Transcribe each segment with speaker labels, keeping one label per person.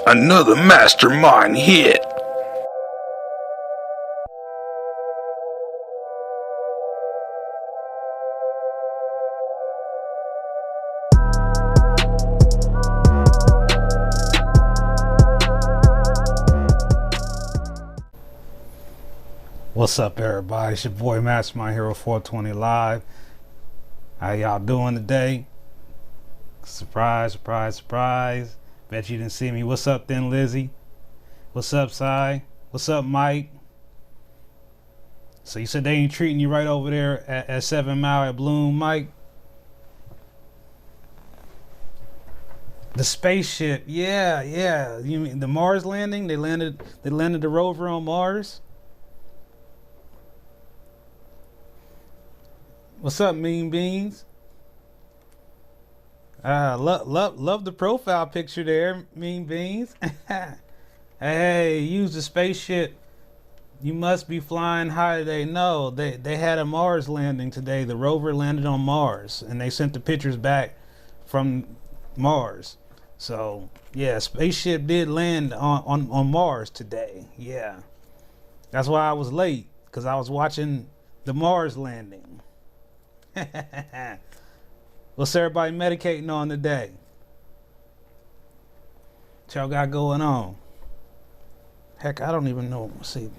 Speaker 1: Another mastermind hit.
Speaker 2: What's up, everybody? It's your boy Mastermind Hero 420 Live. How y'all doing today? Surprise, surprise, surprise. Bet you didn't see me. What's up, then, Lizzie? What's up, Cy? What's up, Mike? So you said they ain't treating you right over there at 7 Mile at Bloom, Mike? The spaceship, yeah. You mean the Mars landing? They landed the rover on Mars? What's up, Mean Beans? Love the profile picture there, Mean Beans. Hey, use the spaceship. You must be flying high today. No, they had a Mars landing today. The rover landed on Mars, and they sent the pictures back from Mars. So yeah, spaceship did land on Mars today. Yeah, that's why I was late, because I was watching the Mars landing. What's everybody medicating on today? What y'all got going on? Heck, I don't even know. Let's see.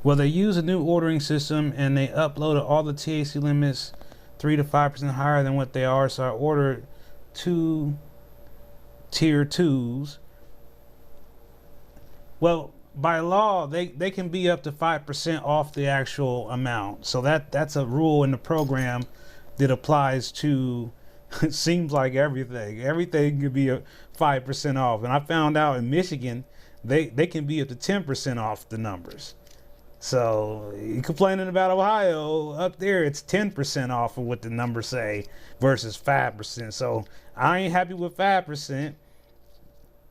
Speaker 2: Well, they use a new ordering system and they uploaded all the THC limits 3 to 5% higher than what they are. So I ordered 2 tier 2s. Well, by law, they can be up to 5% off the actual amount. So that's a rule in the program that applies to, it seems like everything. Everything could be a 5% off. And I found out in Michigan, they can be up to 10% off the numbers. So you complaining about Ohio, up there it's 10% off of what the numbers say versus 5%. So I ain't happy with 5%.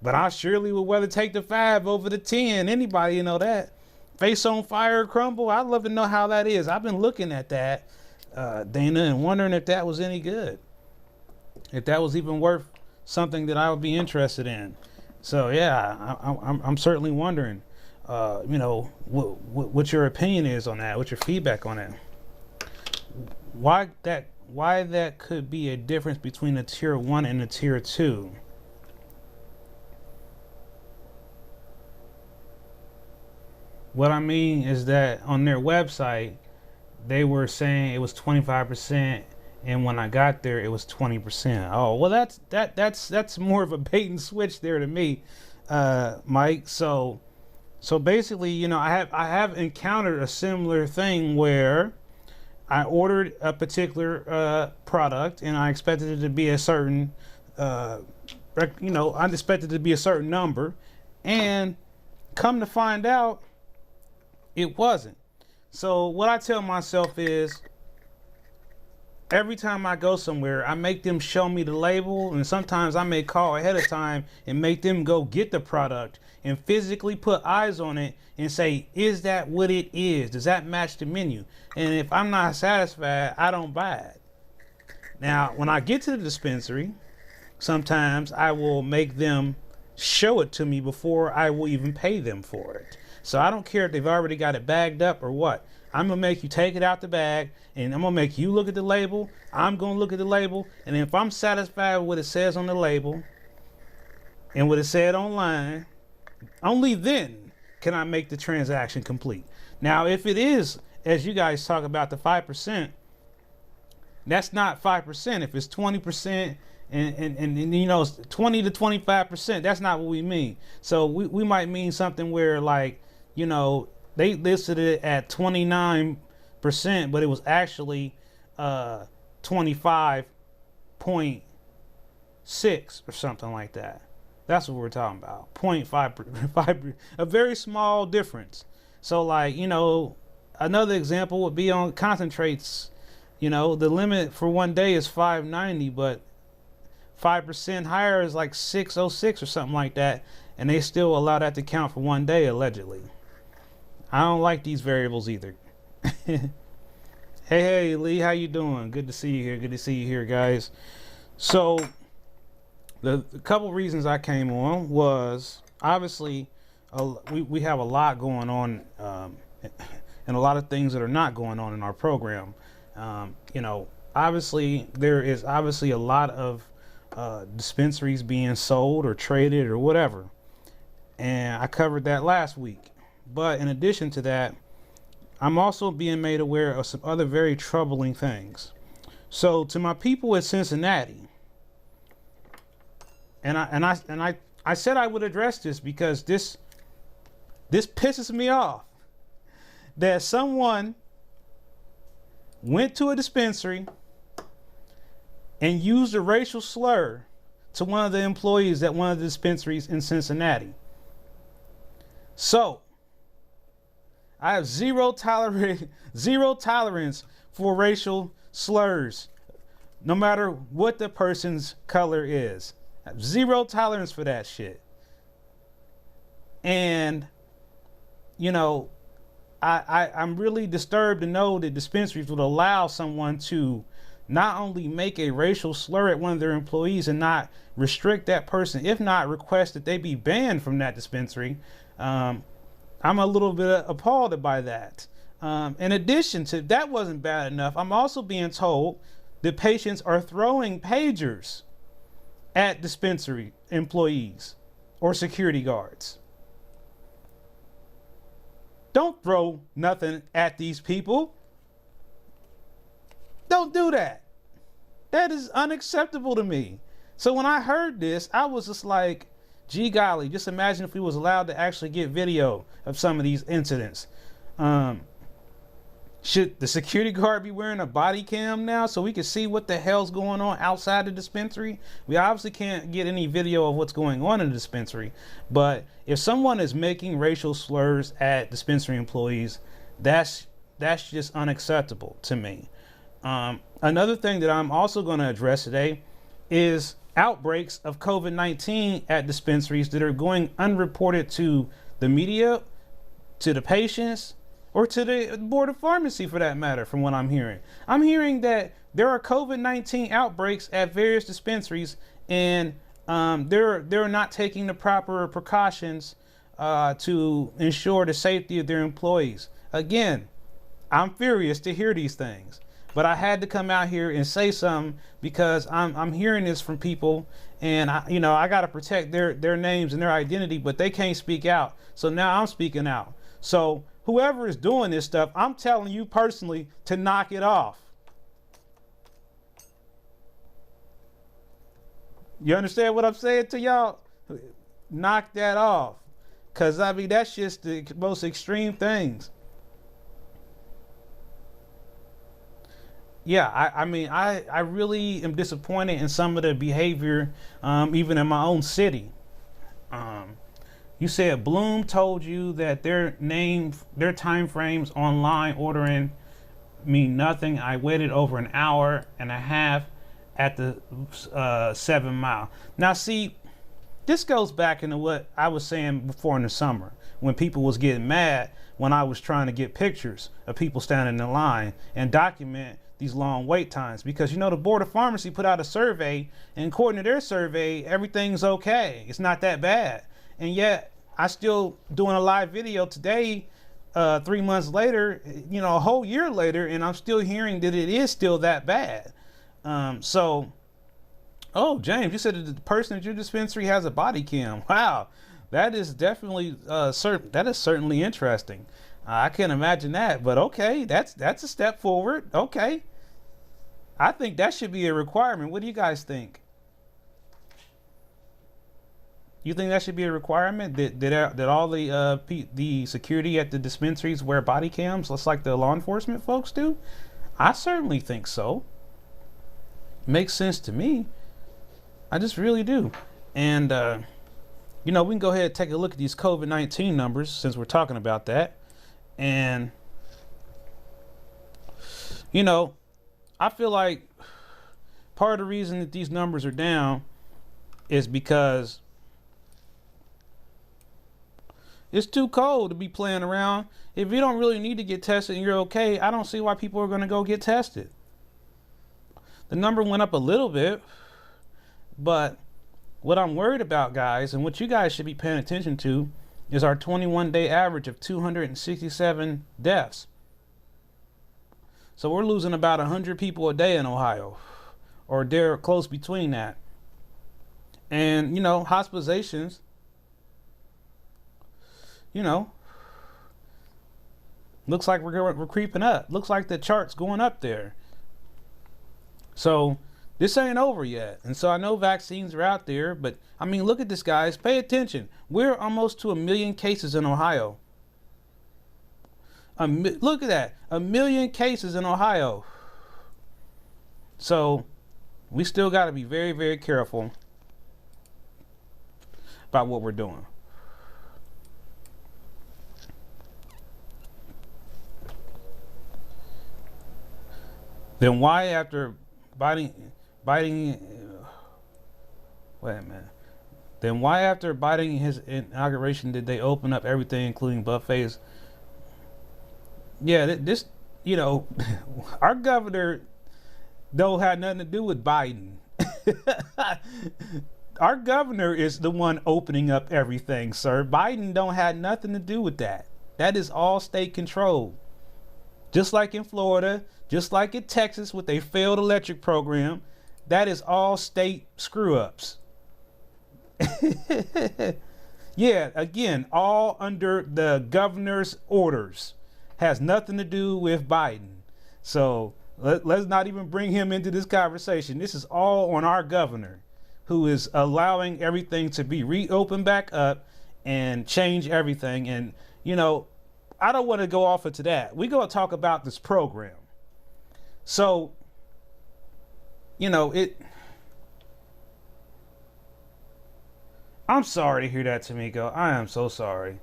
Speaker 2: But I surely would rather take the 5 over the 10. Anybody, you know that. Face on fire, crumble. I'd love to know how that is. I've been looking at that, Dana, and wondering if that was any good. If that was even worth something that I would be interested in. So yeah, I'm certainly wondering, what your opinion is on that. What's your feedback on that? Why that could be a difference between a tier 1 and a tier 2. What I mean is that on their website, they were saying it was 25%, and when I got there, it was 20%. Oh, well, that's more of a bait and switch there to me, Mike. So basically, I have encountered a similar thing where I ordered a particular product, and I expected it to be a certain, I expected it to be a certain number, and come to find out, it wasn't. So what I tell myself is, every time I go somewhere, I make them show me the label, and sometimes I may call ahead of time and make them go get the product and physically put eyes on it and say, is that what it is? Does that match the menu? And if I'm not satisfied, I don't buy it. Now, when I get to the dispensary, sometimes I will make them show it to me before I will even pay them for it. So I don't care if they've already got it bagged up or what. I'm going to make you take it out the bag, and I'm going to make you look at the label. I'm going to look at the label, and if I'm satisfied with what it says on the label and what it said online, only then can I make the transaction complete. Now, if it is, as you guys talk about, the 5%, that's not 5%. If it's 20%, and 20 to 25%, that's not what we mean. So we might mean something where, like, they listed it at 29%, but it was actually 25.6 or something like that. That's what we're talking about. 0.5, a very small difference. So, like, another example would be on concentrates. The limit for one day is 590, but 5% higher is like 606 or something like that, and they still allow that to count for one day, allegedly. I don't like these variables either. Hey, Lee, how you doing? Good to see you here. Good to see you here, guys. So the couple reasons I came on was obviously we have a lot going on, and a lot of things that are not going on in our program. Obviously there is obviously a lot of dispensaries being sold or traded or whatever, and I covered that last week. But in addition to that, I'm also being made aware of some other very troubling things. So to my people at Cincinnati, and I said I would address this because this pisses me off that someone went to a dispensary and used a racial slur to one of the employees at one of the dispensaries in Cincinnati. So I have zero tolerance for racial slurs, no matter what the person's color is. I have zero tolerance for that shit. And I'm really disturbed to know that dispensaries would allow someone to not only make a racial slur at one of their employees and not restrict that person, if not request that they be banned from that dispensary. I'm a little bit appalled by that. In addition to that, wasn't bad enough, I'm also being told that patients are throwing pagers at dispensary employees or security guards. Don't throw nothing at these people. Don't do that. That is unacceptable to me. So when I heard this, I was just like, gee golly, just imagine if we was allowed to actually get video of some of these incidents. Should the security guard be wearing a body cam now so we can see what the hell's going on outside the dispensary? We obviously can't get any video of what's going on in the dispensary, but if someone is making racial slurs at dispensary employees, that's just unacceptable to me. Another thing that I'm also going to address today is outbreaks of COVID-19 at dispensaries that are going unreported to the media, to the patients, or to the board of pharmacy for that matter. From what I'm hearing that there are COVID-19 outbreaks at various dispensaries, and they're not taking the proper precautions to ensure the safety of their employees. Again, I'm furious to hear these things, but I had to come out here and say something because I'm hearing this from people, and I got to protect their names and their identity, but they can't speak out. So now I'm speaking out. So whoever is doing this stuff, I'm telling you personally to knock it off. You understand what I'm saying to y'all? Knock that off. Because, that's just the most extreme things. Yeah, I really am disappointed in some of the behavior, even in my own city. You said Bloom told you that their time frames online ordering mean nothing. I waited over an hour and a half at the 7 Mile. Now see, this goes back into what I was saying before in the summer when people was getting mad when I was trying to get pictures of people standing in line and document these long wait times, because the board of pharmacy put out a survey, and according to their survey, everything's okay. It's not that bad. And yet I still doing a live video today, 3 months later, a whole year later, and I'm still hearing that it is still that bad. Oh, James, you said that the person at your dispensary has a body cam. Wow, that is definitely that is certainly interesting. I can't imagine that, but okay, that's a step forward. Okay, I think that should be a requirement. What do you guys think? You think that should be a requirement that all the security at the dispensaries wear body cams, just like the law enforcement folks do? I certainly think so. Makes sense to me. I just really do. And we can go ahead and take a look at these COVID-19 numbers since we're talking about that. And I feel like part of the reason that these numbers are down is because it's too cold to be playing around. If you don't really need to get tested and you're okay, I don't see why people are going to go get tested. The number went up a little bit, but What I'm worried about, guys, and what you guys should be paying attention to, is our 21-day average of 267 deaths. So we're losing about 100 people a day in Ohio, or they're close between that. And, you know, hospitalizations, you know, looks like we're creeping up. Looks like the chart's going up there. So this ain't over yet. And so I know vaccines are out there, but I mean, look at this, guys. Pay attention. We're almost to 1 million cases in Ohio. Look at that. 1 million cases in Ohio. So we still got to be very, very careful about what we're doing. Then why, after biting, wait a minute. Then why, after Biden his inauguration, did they open up everything, including buffets? Yeah, this, you know, our governor don't have nothing to do with Biden. Our governor is the one opening up everything, sir. Biden don't have nothing to do with that. That is all state control. Just like in Florida, just like in Texas with a failed electric program, that is all state screw-ups. Yeah, again, all under the governor's orders. Has nothing to do with Biden. So let's not even bring him into this conversation. This is all on our governor, who is allowing everything to be reopened back up and change everything. And, you know, I don't want to go off into that. We're going to talk about this program. So, you know, I'm sorry to hear that, Tamiko. I am so sorry.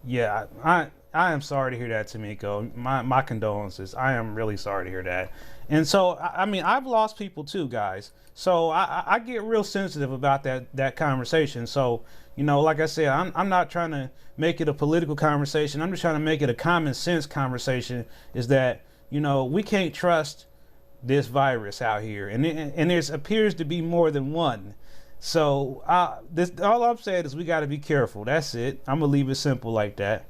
Speaker 2: Yeah, I am sorry to hear that, Tamiko. My condolences. I am really sorry to hear that. And so, I mean, I've lost people too, guys. So I get real sensitive about that conversation. So, you know, like I said, I'm not trying to make it a political conversation. I'm just trying to make it a common sense conversation. Is that, you know, we can't trust this virus out here, and there appears to be more than one. So all I'm saying is we got to be careful. That's it. I'm gonna leave it simple like that.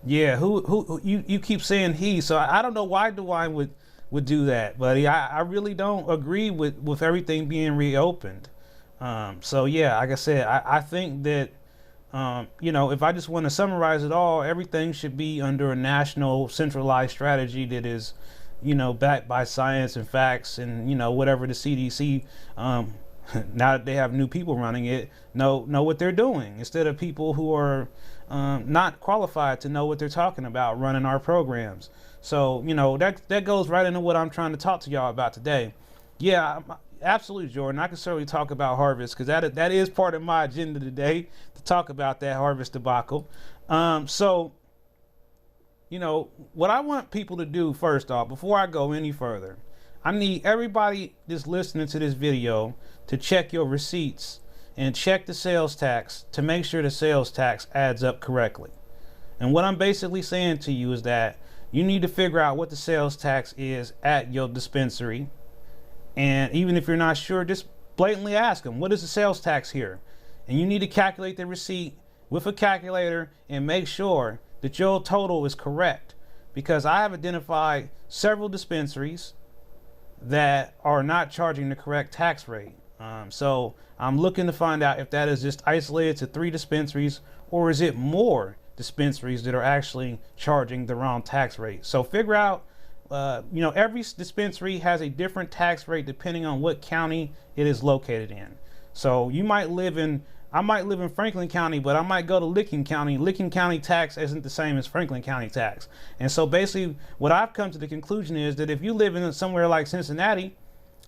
Speaker 2: Yeah, who you keep saying he, so I don't know why DeWine would do that, but I really don't agree with everything being reopened. So yeah, like I said, I think that you know, if I just want to summarize it all, everything should be under a national centralized strategy that is, you know, backed by science and facts, and, you know, whatever the CDC, now that they have new people running it, know what they're doing, instead of people who are not qualified to know what they're talking about running our programs. So, you know, that goes right into what I'm trying to talk to y'all about today. Yeah, absolutely, Jordan. I can certainly talk about harvest, because that is part of my agenda today, to talk about that harvest debacle. So, you know, what I want people to do first off, before I go any further, I need everybody that's listening to this video to check your receipts and check the sales tax to make sure the sales tax adds up correctly. And what I'm basically saying to you is that you need to figure out what the sales tax is at your dispensary. And even if you're not sure, just blatantly ask them, what is the sales tax here? And you need to calculate the receipt with a calculator and make sure that your total is correct. Because I have identified several dispensaries that are not charging the correct tax rate. So I'm looking to find out if that is just isolated to 3 dispensaries, or is it more dispensaries that are actually charging the wrong tax rate. So figure out, you know, every dispensary has a different tax rate depending on what county it is located in. So you might I might live in Franklin County, but I might go to Licking County. Licking County tax isn't the same as Franklin County tax. And so basically what I've come to the conclusion is that if you live in somewhere like Cincinnati,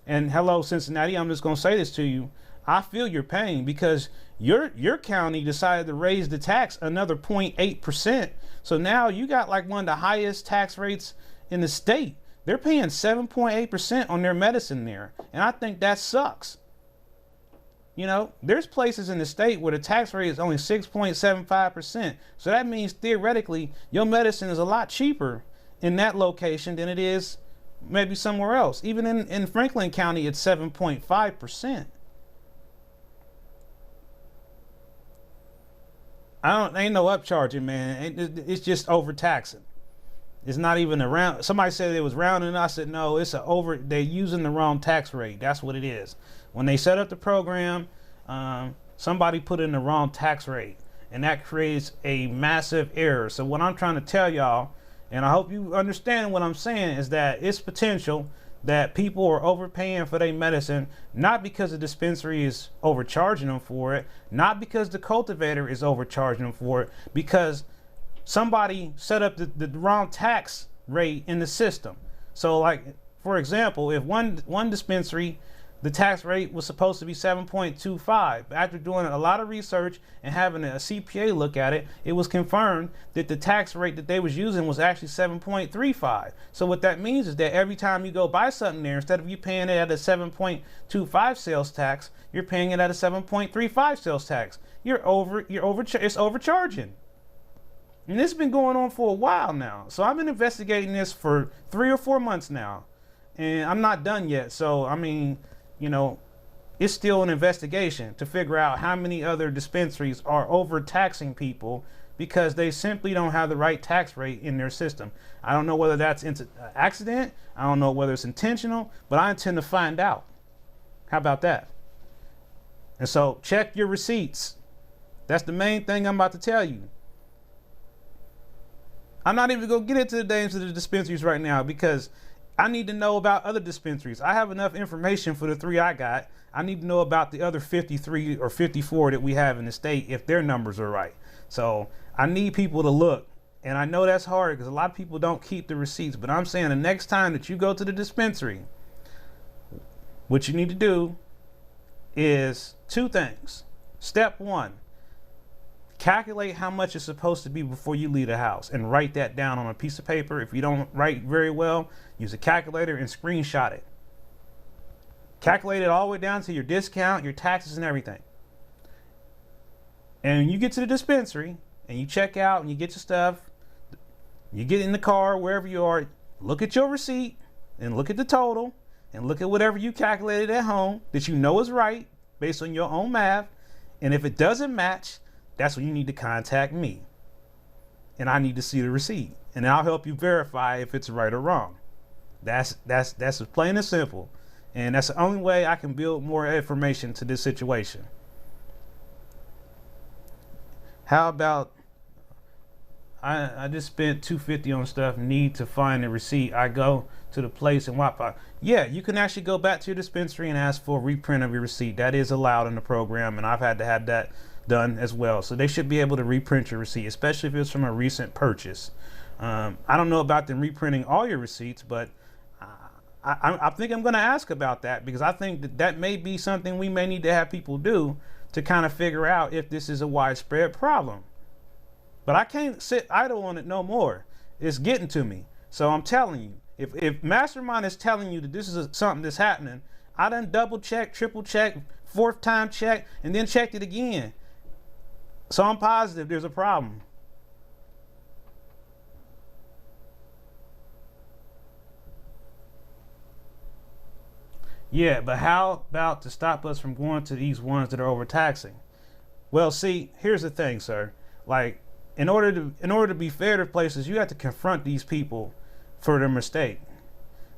Speaker 2: and hello Cincinnati, I'm just going to say this to you, I feel your pain, because your county decided to raise the tax another 0.8%. So now you got like one of the highest tax rates in the state. They're paying 7.8% on their medicine there. And I think that sucks. You know, there's places in the state where the tax rate is only 6.75%. So that means theoretically your medicine is a lot cheaper in that location than it is maybe somewhere else. Even in Franklin County, it's 7.5%. Ain't no upcharging, man. It's just overtaxing. It's not even around. Somebody said it was rounding. I said no. They're using the wrong tax rate. That's what it is. When they set up the program, somebody put in the wrong tax rate, and that creates a massive error. So what I'm trying to tell y'all, and I hope you understand what I'm saying, is that it's potential that people are overpaying for their medicine, not because the dispensary is overcharging them for it, not because the cultivator is overcharging them for it, because somebody set up the wrong tax rate in the system. So like, for example, if one dispensary, the tax rate was supposed to be 7.25. After doing a lot of research and having a CPA look at it, it was confirmed that the tax rate that they was using was actually 7.35. So what that means is that every time you go buy something there, instead of you paying it at a 7.25 sales tax, you're paying it at a 7.35 sales tax. It's overcharging. And this has been going on for a while now. So I've been investigating this for 3 or 4 months now, and I'm not done yet. So, I mean, you know, it's still an investigation to figure out how many other dispensaries are overtaxing people because they simply don't have the right tax rate in their system. I don't know whether that's an accident. I don't know whether it's intentional, but I intend to find out. How about that? And so check your receipts. That's the main thing I'm about to tell you. I'm not even going to get into the names of the dispensaries right now because I need to know about other dispensaries. I have enough information for the 3 I got. I need to know about the other 53 or 54 that we have in the state if their numbers are right. So I need people to look. And I know that's hard because a lot of people don't keep the receipts. But I'm saying the next time that you go to the dispensary, what you need to do is 2 things. Step 1. Calculate how much it's supposed to be before you leave the house and write that down on a piece of paper. If you don't write very well, use a calculator and screenshot it. Calculate it all the way down to your discount, your taxes, and everything. And when you get to the dispensary and you check out and you get your stuff, you get in the car, wherever you are, look at your receipt and look at the total and look at whatever you calculated at home that you know is right based on your own math. And if it doesn't match, that's when you need to contact me. And I need to see the receipt. And I'll help you verify if it's right or wrong. That's as plain and simple. And that's the only way I can build more information to this situation. How about I just spent $250 on stuff, need to find the receipt. I go to the place and Wi-Fi. Yeah, you can actually go back to your dispensary and ask for a reprint of your receipt. That is allowed in the program, and I've had to have that done as well. So they should be able to reprint your receipt, especially if it's from a recent purchase. I don't know about them reprinting all your receipts, but I think I'm going to ask about that because I think that may be something we may need to have people do to kind of figure out if this is a widespread problem. But I can't sit idle on it no more. It's getting to me. So I'm telling you, if Mastermind is telling you that this is something that's happening, I done double check, triple check, 4th time check, and then checked it again. So I'm positive there's a problem. Yeah, but how about to stop us from going to these ones that are overtaxing? Well, see, here's the thing, sir. Like, in order to be fair to places, you have to confront these people for their mistake.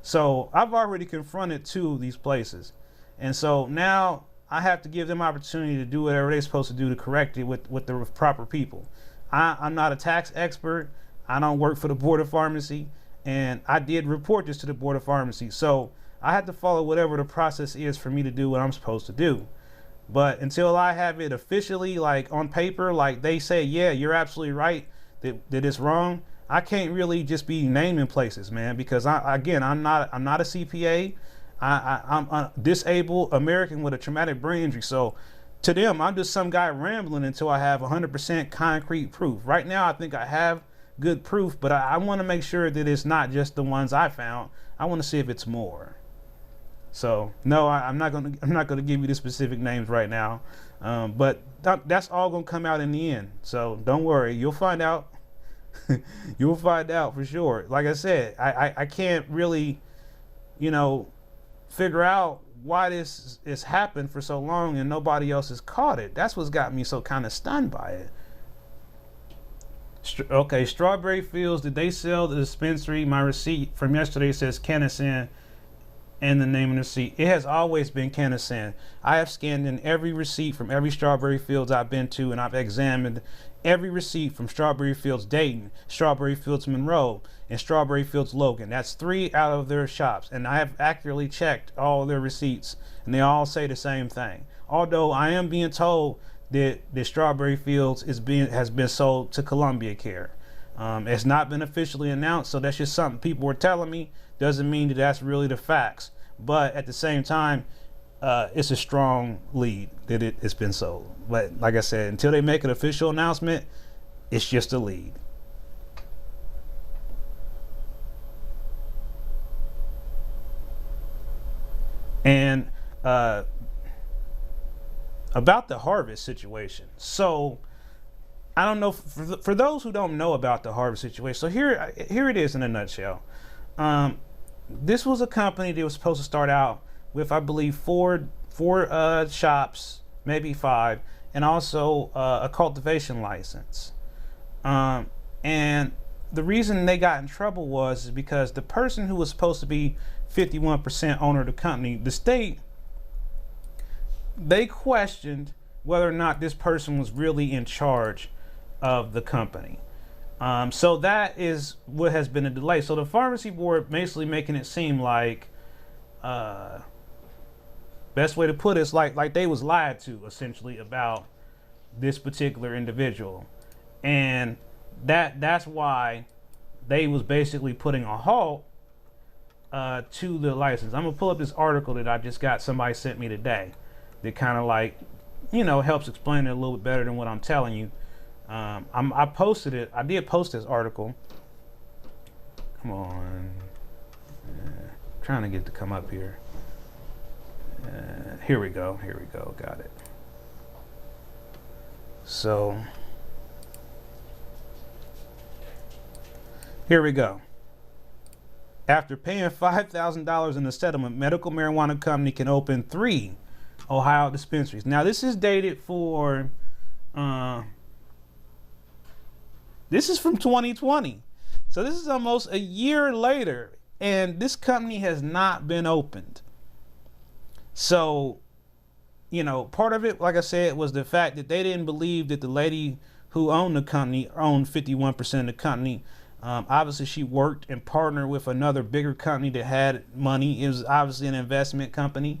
Speaker 2: So I've already confronted 2 of these places. And so now I have to give them opportunity to do whatever they're supposed to do to correct it with the proper people. I'm not a tax expert. I don't work for the Board of Pharmacy. And I did report this to the Board of Pharmacy. So I had to follow whatever the process is for me to do what I'm supposed to do. But until I have it officially, like on paper, like they say, yeah, you're absolutely right that it's wrong, I can't really just be naming places, man, because I'm not a CPA. I'm a disabled American with a traumatic brain injury. So to them, I'm just some guy rambling until I have 100% concrete proof. Right now, I think I have good proof, but I want to make sure that it's not just the ones I found. I want to see if it's more. So no, I'm not gonna give you the specific names right now, but that's all gonna come out in the end. So don't worry, you'll find out You will find out for sure. Like I said, I can't really, figure out why this has happened for so long and nobody else has caught it. That's what's got me so kind of stunned by it. Okay, Strawberry Fields, did they sell the dispensary? My receipt from yesterday says Kennison and the name of the receipt. It has always been Kennison. I have scanned in every receipt from every Strawberry Fields I've been to, and I've examined every receipt from Strawberry Fields Dayton, Strawberry Fields Monroe, and Strawberry Fields Logan. That's 3 out of their shops, and I have accurately checked all their receipts, and they all say the same thing. Although I am being told that the Strawberry Fields has been sold to Columbia Care. It's not been officially announced, so that's just something people were telling me. Doesn't mean that that's really the facts, but at the same time, it's a strong lead that it's been sold. But like I said, until they make an official announcement, it's just a lead. And about the Harvest situation. So I don't know, for those who don't know about the Harvest situation, so here it is in a nutshell. This was a company that was supposed to start out with, I believe, four shops, maybe 5, and also a cultivation license. And the reason they got in trouble was because the person who was supposed to be 51% owner of the company, the state, they questioned whether or not this person was really in charge of the company. So that is what has been a delay. So the pharmacy board basically making it seem like, best way to put it is like they was lied to essentially about this particular individual, and that's why they was basically putting a halt to the license. I'm gonna pull up this article that I just got, somebody sent me today, that kind of like, helps explain it a little bit better than what I'm telling you. I posted it. I did post this article. Come on, trying to get it to come up here. Here we go. Got it. So here we go. After paying $5,000 in the settlement, medical marijuana company can open 3 Ohio dispensaries. Now this is dated for this is from 2020. So this is almost a year later, and this company has not been opened. So, part of it, like I said, was the fact that they didn't believe that the lady who owned the company owned 51% of the company. Obviously, she worked and partnered with another bigger company that had money. It was obviously an investment company.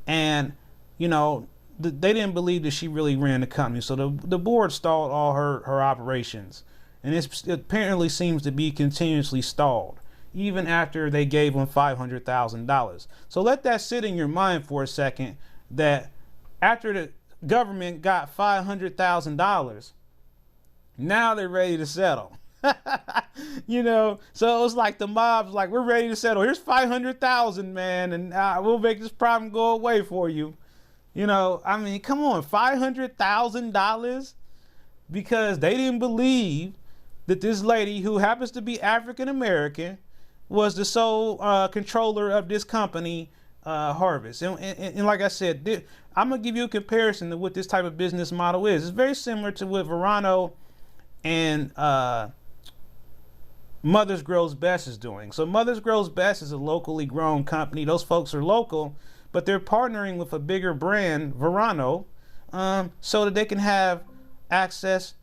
Speaker 2: And, they didn't believe that she really ran the company. So the board stalled all her operations. And it apparently seems to be continuously stalled, even after they gave them $500,000. So let that sit in your mind for a second, that after the government got $500,000, now they're ready to settle. So it was like the mob's like, we're ready to settle. Here's $500,000, man, and we'll make this problem go away for you. Come on, $500,000 because they didn't believe that this lady, who happens to be African American, was the sole controller of this company, Harvest. And like I said, I'm gonna give you a comparison to what this type of business model is. It's very similar to what Verano and Mother's Grows Best is doing. So Mother's Grows Best is a locally grown company. Those folks are local, but they're partnering with a bigger brand, Verano, so that they can have access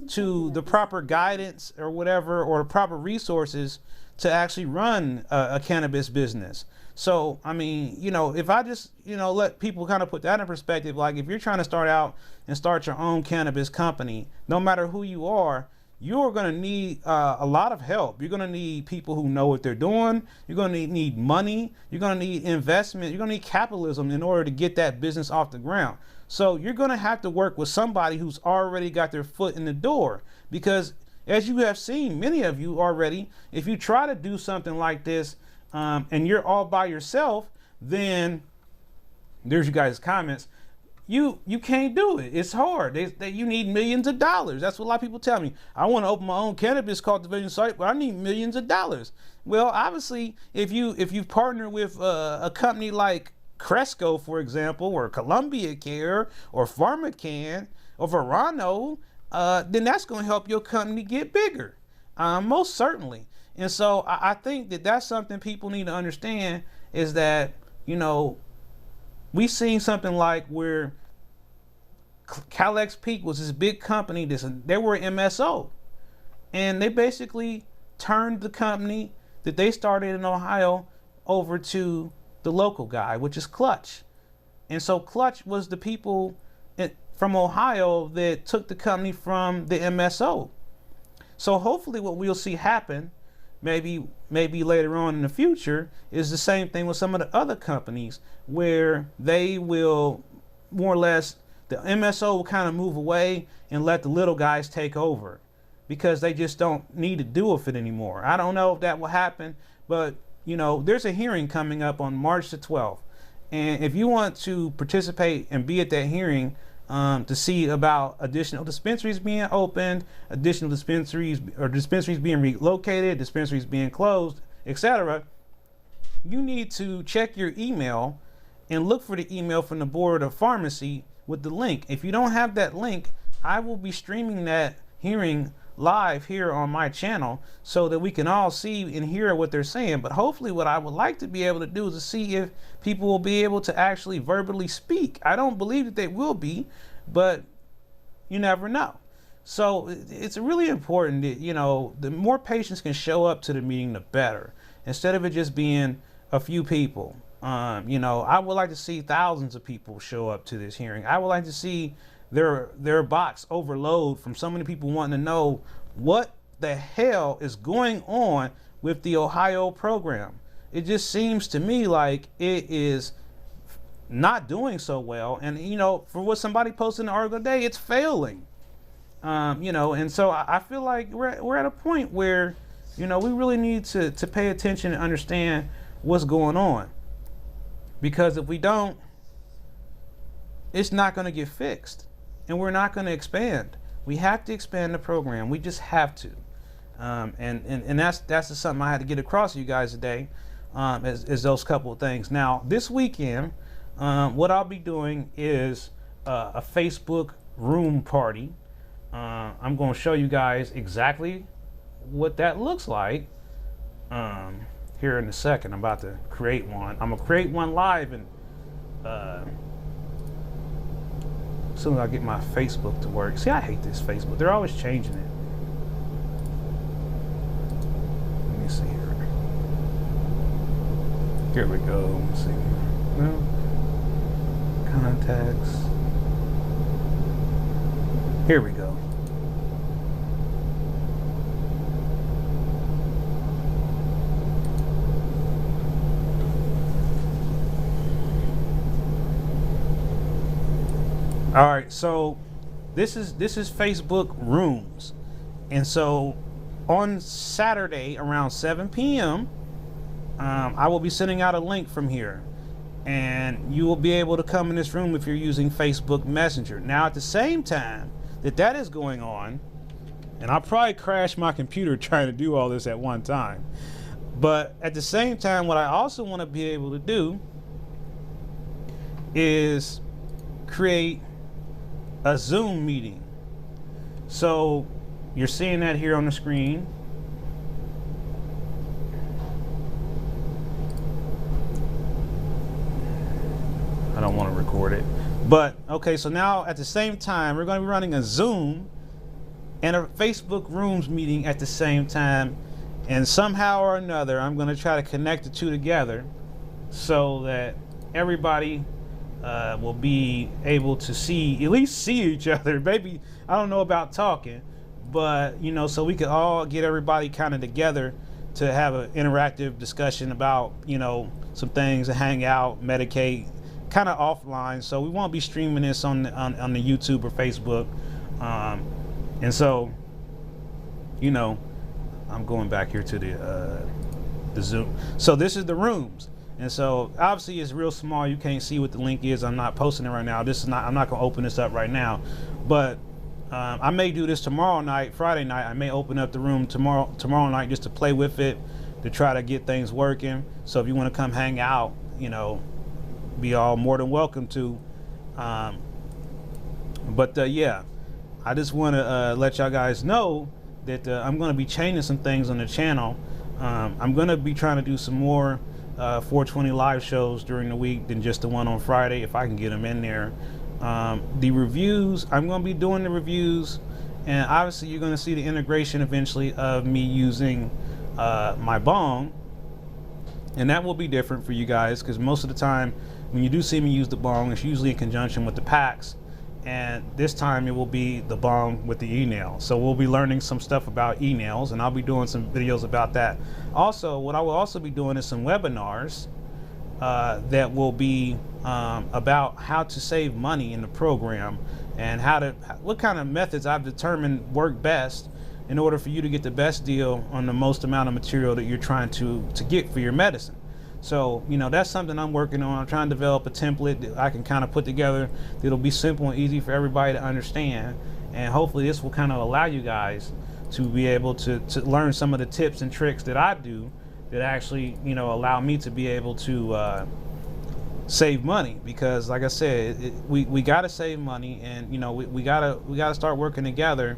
Speaker 2: to the proper guidance or whatever, or proper resources to actually run a cannabis business. So, if I just, let people kind of put that in perspective, like if you're trying to start out and start your own cannabis company, no matter who you are, you're going to need a lot of help. You're going to need people who know what they're doing. You're going to need money. You're going to need investment. You're going to need capitalism in order to get that business off the ground. So you're going to have to work with somebody who's already got their foot in the door, because as you have seen, many of you already, if you try to do something like this and you're all by yourself, then there's you guys' comments. you can't do it. It's hard. You need millions of dollars. That's what a lot of people tell me. I want to open my own cannabis cultivation site, but I need millions of dollars. Well, obviously, if you partner with a company like Cresco, for example, or Columbia Care, or PharmaCann, or Verano, then that's going to help your company get bigger, most certainly. And so I think that that's something people need to understand, is that, we seen something like where Calex Peak was this big company. They were MSO, and they basically turned the company that they started in Ohio over to the local guy, which is Clutch. And so Clutch was the people from Ohio that took the company from the MSO. So hopefully what we'll see happen, maybe later on in the future, is the same thing with some of the other companies, where they will more or less, the MSO will kind of move away and let the little guys take over, because they just don't need to do with it anymore. I don't know if that will happen, but there's a hearing coming up on March the 12th. And if you want to participate and be at that hearing, to see about additional dispensaries being opened, additional dispensaries being relocated, dispensaries being closed, etc., you need to check your email and look for the email from the Board of Pharmacy with the link. If you don't have that link, I will be streaming that hearing live here on my channel so that we can all see and hear what they're saying. But hopefully what I would like to be able to do is to see if people will be able to actually verbally speak. I don't believe that they will be, but you never know. So it's really important that, the more patients can show up to the meeting, the better, instead of it just being a few people. I would like to see thousands of people show up to this hearing. I would like to see their box overload from so many people wanting to know what the hell is going on with the Ohio program. It just seems to me like it is not doing so well. And, for what somebody posted in the article today, it's failing. And so I feel like we're at a point where, we really need to pay attention and understand what's going on. Because if we don't, it's not going to get fixed. And we're not going to expand. We have to expand the program. We just have to. And that's just something I had to get across to you guys today, is those couple of things. Now, this weekend, what I'll be doing is a Facebook room party. I'm going to show you guys exactly what that looks like here in a second. I'm about to create one. I'm going to create one live, and as soon as I get my Facebook to work. See, I hate this Facebook. They're always changing it. Let me see here. Here we go. Let's see. No. Contacts. Here we go. All right, so this is Facebook Rooms, and so on Saturday around 7 p.m. I will be sending out a link from here, and you will be able to come in this room if you're using Facebook Messenger. Now, at the same time that is going on, and I'll probably crash my computer trying to do all this at one time, but at the same time, what I also want to be able to do is create a Zoom meeting. So you're seeing that here on the screen. I don't want to record it, but okay, so now at the same time we're going to be running a Zoom and a Facebook Rooms meeting at the same time, and somehow or another I'm going to try to connect the two together so that everybody will be able to at least see each other. Maybe, I don't know about talking, but so we could all get everybody kind of together to have an interactive discussion about some things, and hang out, medicate, kind of offline. So we won't be streaming this on the YouTube or Facebook, and so I'm going back here to the Zoom. So this is the rooms. And so obviously it's real small. You can't see what the link is. I'm not posting it right now. I'm not gonna open this up right now, but I may do this tomorrow night, Friday night. I may open up the room tomorrow night just to play with it, to try to get things working. So if you want to come hang out, you know, be all more than welcome to. Yeah, I just want to let y'all guys know that I'm going to be changing some things on the channel. I'm going to be trying to do some more 420 live shows during the week than just the one on Friday, if I can get them in there. The reviews, I'm going to be doing the reviews, and obviously you're going to see the integration eventually of me using my bong, and that will be different for you guys, because most of the time when you do see me use the bong, it's usually in conjunction with the packs, and this time it will be the bong with the e-nail. So we'll be learning some stuff about e-nails, and I'll be doing some videos about that. Also, what I will also be doing is some webinars that will be about how to save money in the program, and what kind of methods I've determined work best in order for you to get the best deal on the most amount of material that you're trying to get for your medicine. So, you know, that's something I'm working on. I'm trying to develop a template that I can kind of put together that'll be simple and easy for everybody to understand, and hopefully this will kind of allow you guys to be able to learn some of the tips and tricks that I do that actually, you know, allow me to be able to save money. Because like I said, we got to save money, and you know, we gotta start working together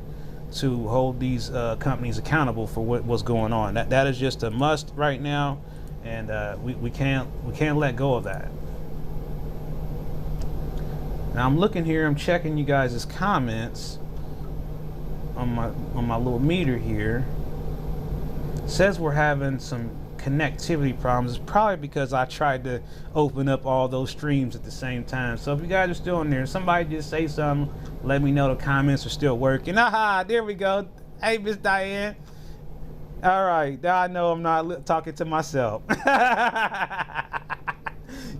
Speaker 2: to hold these companies accountable for what's going on. That is just a must right now, and we can't let go of that. Now I'm looking here, I'm checking you guys' comments on my little meter here. It says we're having some connectivity problems. It's probably because I tried to open up all those streams at the same time. So if you guys are still in there, somebody just say something, let me know the comments are still working. Aha, there we go. Hey, Miss Diane. All right, now I know I'm not talking to myself.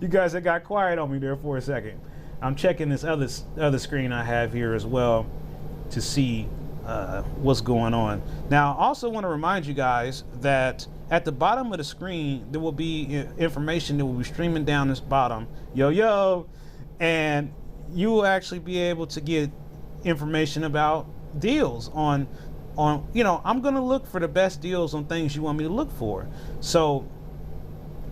Speaker 2: You guys have got quiet on me there for a second. I'm checking this other screen I have here as well to see what's going on. Now, I also want to remind you guys that at the bottom of the screen, there will be information that will be streaming down this bottom. Yo, and you will actually be able to get information about deals on, you know, I'm going to look for the best deals on things you want me to look for. So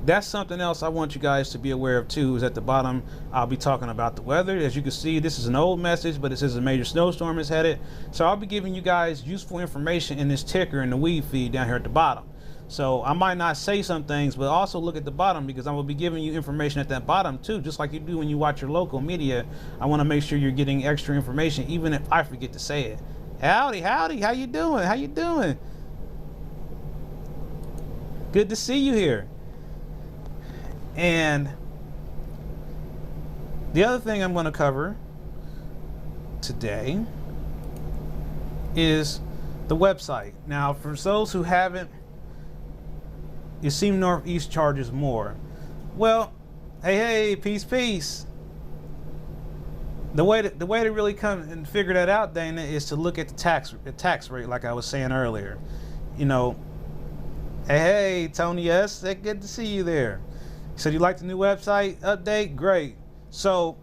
Speaker 2: that's something else I want you guys to be aware of too, is at the bottom I'll be talking about the weather. As you can see, this is an old message, but it says a major snowstorm is headed. So I'll be giving you guys useful information in this ticker and the weed feed down here at the bottom. So I might not say some things, but also look at the bottom, because I will be giving you information at that bottom too, just like you do when you watch your local media. I want to make sure you're getting extra information, even if I forget to say it. Howdy, how you doing? Good to see you here. And the other thing I'm going to cover today is the website. Now, for those who haven't, you see Northeast charges more. Well, hey, peace. The way to really come and figure that out, Dana, is to look at the tax rate, like I was saying earlier. You know, hey, Tony S., good to see you there. So you like the new website update? Great. So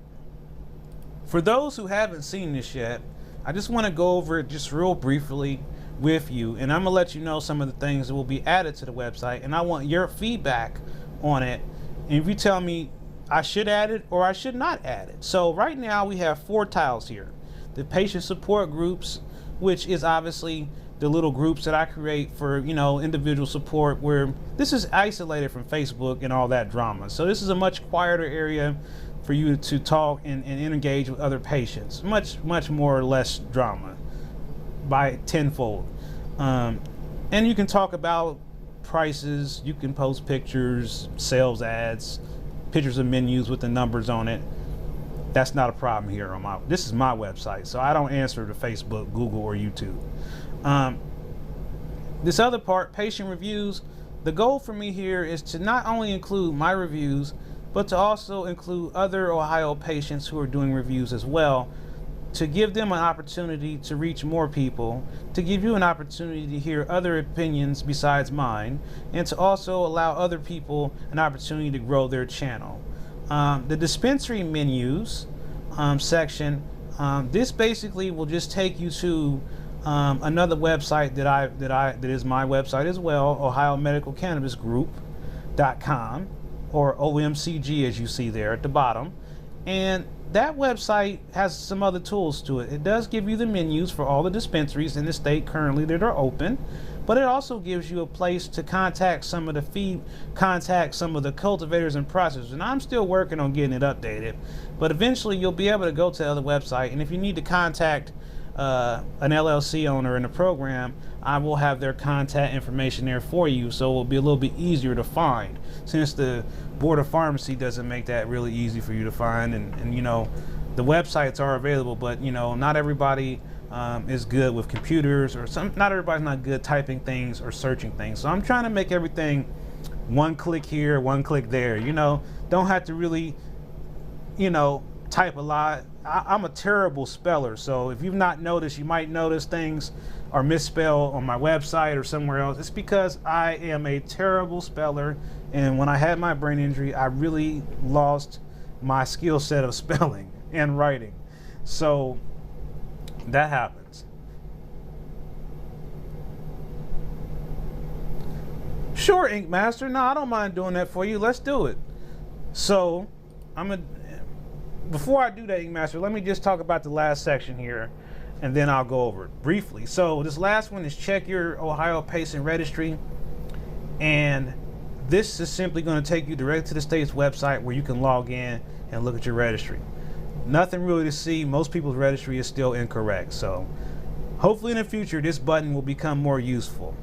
Speaker 2: for those who haven't seen this yet, I just want to go over it just real briefly with you, and I'm gonna let you know some of the things that will be added to the website, and I want your feedback on it, and if you tell me I should add it or I should not add it. So right now we have 4 tiles here. The patient support groups, which is obviously the little groups that I create for, you know, individual support, where this is isolated from Facebook and all that drama. So this is a much quieter area for you to talk and engage with other patients. Much more or less drama by tenfold. And you can talk about prices, you can post pictures, sales ads, pictures of menus with the numbers on it. That's not a problem here on this is my website, so I don't answer to Facebook, Google, or YouTube. This other part, patient reviews, the goal for me here is to not only include my reviews, but to also include other Ohio patients who are doing reviews as well, to give them an opportunity to reach more people, to give you an opportunity to hear other opinions besides mine, and to also allow other people an opportunity to grow their channel. The dispensary menus section, this basically will just take you to another website that is my website as well, Ohio Medical Cannabis Group.com, or OMCG as you see there at the bottom. And that website has some other tools to it. It does give you the menus for all the dispensaries in the state currently that are open, but it also gives you a place to contact some of the cultivators and processors. And I'm still working on getting it updated, but eventually you'll be able to go to the other website, and if you need to contact an LLC owner in the program, I will have their contact information there for you, so it will be a little bit easier to find, since the Board of Pharmacy doesn't make that really easy for you to find. And you know, the websites are available, but you know, not everybody is good with computers, or not everybody's not good typing things or searching things. So I'm trying to make everything one click here, one click there. You know, don't have to really, you know, type a lot. I'm a terrible speller, so if you've not noticed, you might notice things are misspelled on my website or somewhere else. It's because I am a terrible speller, and when I had my brain injury, I really lost my skill set of spelling and writing. So that happens. Sure, Ink Master. No, I don't mind doing that for you. Let's do it. So before I do that, Ink Master, let me just talk about the last section here, and then I'll go over it briefly. So this last one is check your Ohio Patient Registry, and this is simply going to take you direct to the state's website where you can log in and look at your registry. Nothing really to see. Most people's registry is still incorrect, so hopefully in the future this button will become more useful.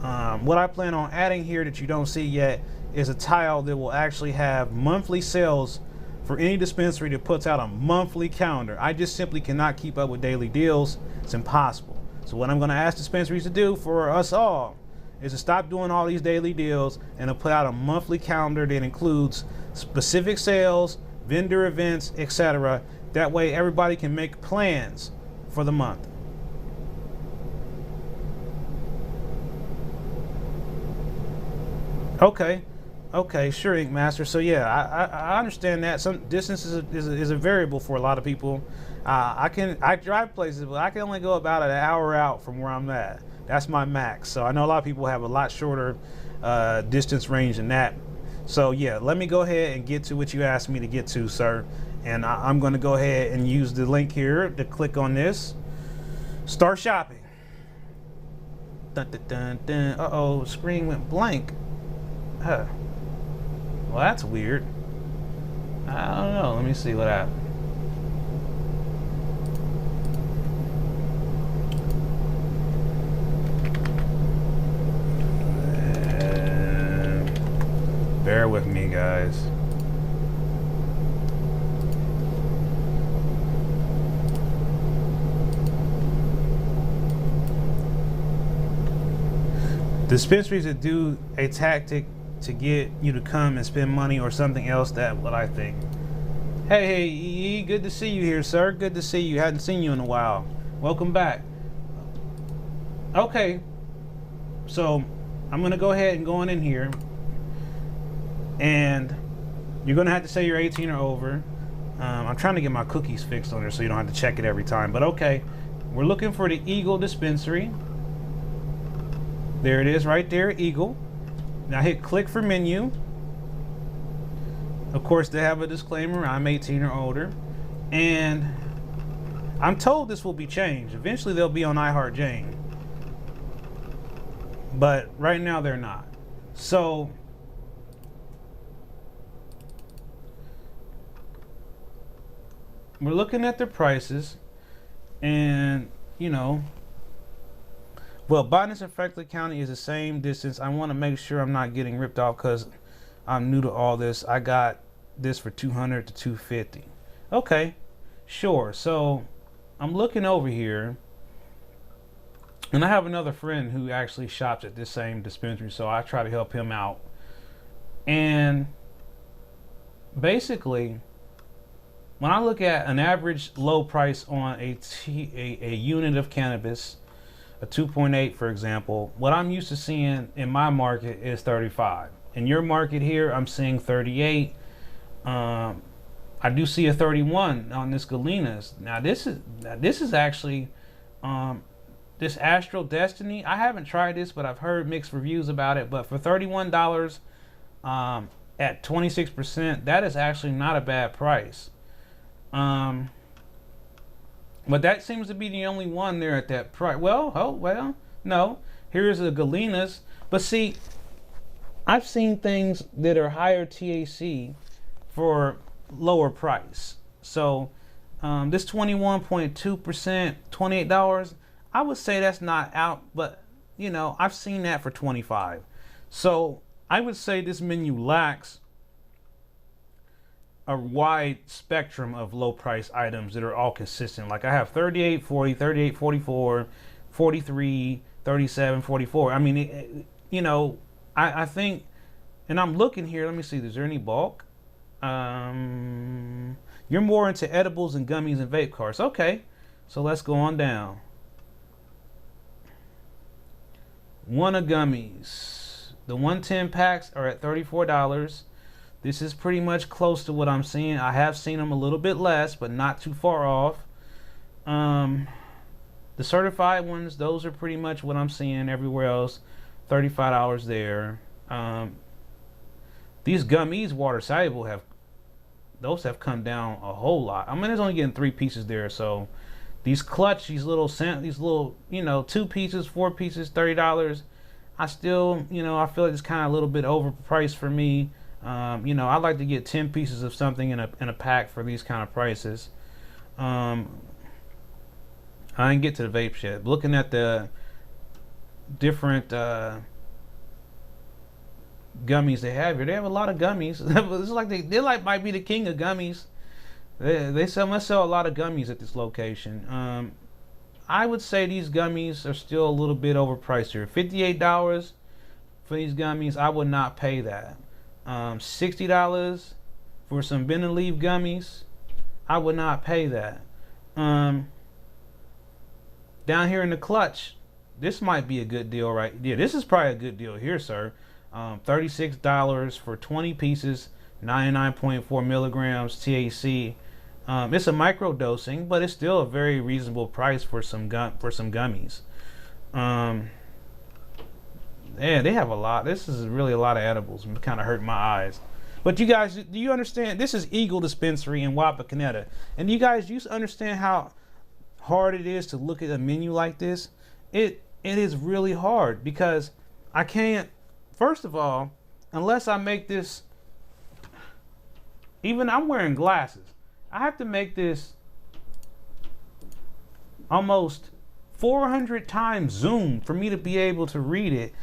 Speaker 2: What I plan on adding here that you don't see yet is a tile that will actually have monthly sales for any dispensary that puts out a monthly calendar. I just simply cannot keep up with daily deals. It's impossible. So what I'm going to ask dispensaries to do for us all is to stop doing all these daily deals and to put out a monthly calendar that includes specific sales, vendor events, etc. That way everybody can make plans for the month. Okay, sure, Ink Master. So yeah, I understand that some distance is a variable for a lot of people. I drive places, but I can only go about an hour out from where I'm at. That's my max. So I know a lot of people have a lot shorter distance range than that. So yeah, let me go ahead and get to what you asked me to get to, sir. And I'm going to go ahead and use the link here to click on this. Start shopping. Dun, dun, dun, dun. Uh-oh, screen went blank. Huh. Well, that's weird. I don't know. Let me see what happened. Bear with me, guys. Dispensaries that do a tactic to get you to come and spend money or something else, that what I think. Hey, E, good to see you here, sir. Good to see you. Hadn't seen you in a while. Welcome back. Okay, so I'm gonna go ahead and go on in here, and you're gonna have to say you're 18 or over. I'm trying to get my cookies fixed on there so you don't have to check it every time, but okay. We're looking for the Eagle dispensary. There it is right there, Eagle. Now hit click for menu. Of course, they have a disclaimer, I'm 18 or older. And I'm told this will be changed. Eventually they'll be on iHeartJane. But right now they're not. So we're looking at their prices, and you know, well, Botanics and Franklin County is the same distance. I want to make sure I'm not getting ripped off because I'm new to all this. I got this for $200 to $250. Okay, sure. So I'm looking over here, and I have another friend who actually shops at this same dispensary, so I try to help him out. And basically, when I look at an average low price on a unit of cannabis, a 2.8 for example, what I'm used to seeing in my market is 35. In your market here, I'm seeing 38. I do see a 31 on this Galena's. Now this is actually this Astral Destiny. I haven't tried this, but I've heard mixed reviews about it. But for $31 at 26%, that is actually not a bad price. But that seems to be the only one there at that price. Well, no. Here's a Galena's. But see, I've seen things that are higher THC for lower price. So this 21.2%, $28, I would say that's not out, but you know, I've seen that for 25. So I would say this menu lacks a wide spectrum of low price items that are all consistent. Like I have 38, 40, 38, 44, 43, 37, 44. I mean, you know, I think, and I'm looking here, let me see, is there any bulk? You're more into edibles and gummies and vape carts. Okay, so let's go on down. One of gummies. The 110 packs are at $34. This is pretty much close to what I'm seeing. I have seen them a little bit less, but not too far off. The certified ones, those are pretty much what I'm seeing everywhere else. $35 there. These gummies, water soluble, have come down a whole lot. I mean, there's only getting 3 pieces there, so these clutch, these little, you know, 2 pieces, 4 pieces, $30. I still, you know, I feel like it's kind of a little bit overpriced for me. You know, I'd like to get 10 pieces of something in a pack for these kind of prices. I didn't get to the vape yet. Looking at the different gummies they have here, they have a lot of gummies. It's like they like might be the king of gummies. They must sell a lot of gummies at this location. I would say these gummies are still a little bit overpriced here. $58 for these gummies, I would not pay that. $60 for some bend and leave gummies, I would not pay that. Down here in the clutch, this might be a good deal, right? Yeah, this is probably a good deal here, sir. $36 for 20 pieces, 99.4 milligrams THC. It's a micro dosing, but it's still a very reasonable price for some gummies. Yeah, they have a lot. This is really a lot of edibles. It's kind of hurting my eyes. But you guys, do you understand? This is Eagle Dispensary in Wapakoneta. And you guys, you understand how hard it is to look at a menu like this? It is really hard because I can't, first of all, unless I make this, even I'm wearing glasses, I have to make this almost 400 times zoom for me to be able to read it.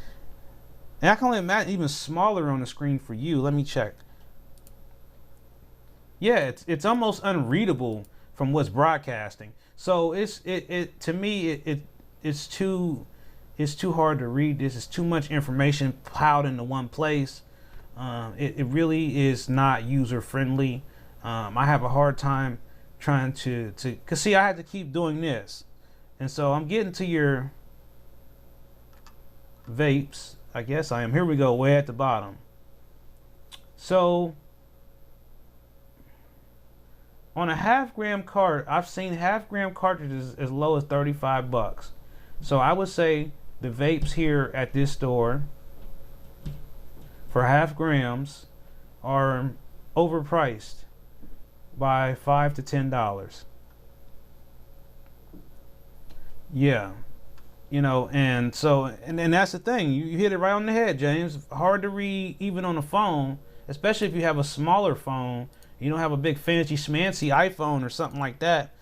Speaker 2: And I can only imagine even smaller on the screen for you. Let me check. Yeah, it's almost unreadable from what's broadcasting. So to me it's too hard to read this. It's too much information piled into one place. It really is not user friendly. I have a hard time trying to cause see, I had to keep doing this, and so I'm getting to your vapes. I guess I am. Here we go, way at the bottom. So on a half-gram cart, I've seen half-gram cartridges as low as $35. So I would say the vapes here at this store for half grams are overpriced by $5 to $10. Yeah, you know, and so and that's the thing. You hit it right on the head, James. Hard to read even on a phone, especially if you have a smaller phone. You don't have a big fancy schmancy iPhone or something like that.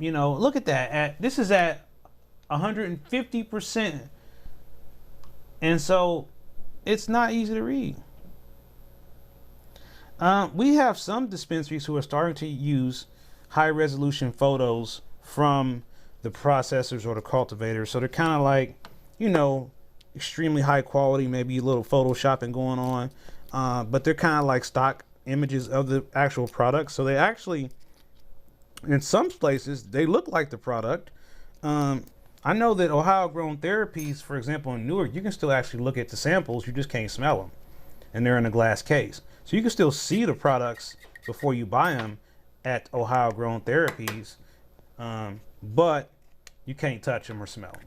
Speaker 2: You know, look at that. This is at 150%, and so it's not easy to read. We have some dispensaries who are starting to use high resolution photos from the processors or the cultivators. So they're kind of like, you know, extremely high quality, maybe a little photoshopping going on. But they're kind of like stock images of the actual product. So they actually In some places, they look like the product. I know that Ohio Grown Therapies, for example, in Newark, you can still actually look at the samples. You just can't smell them, and they're in a glass case. So you can still see the products before you buy them at Ohio Grown Therapies, but you can't touch them or smell them.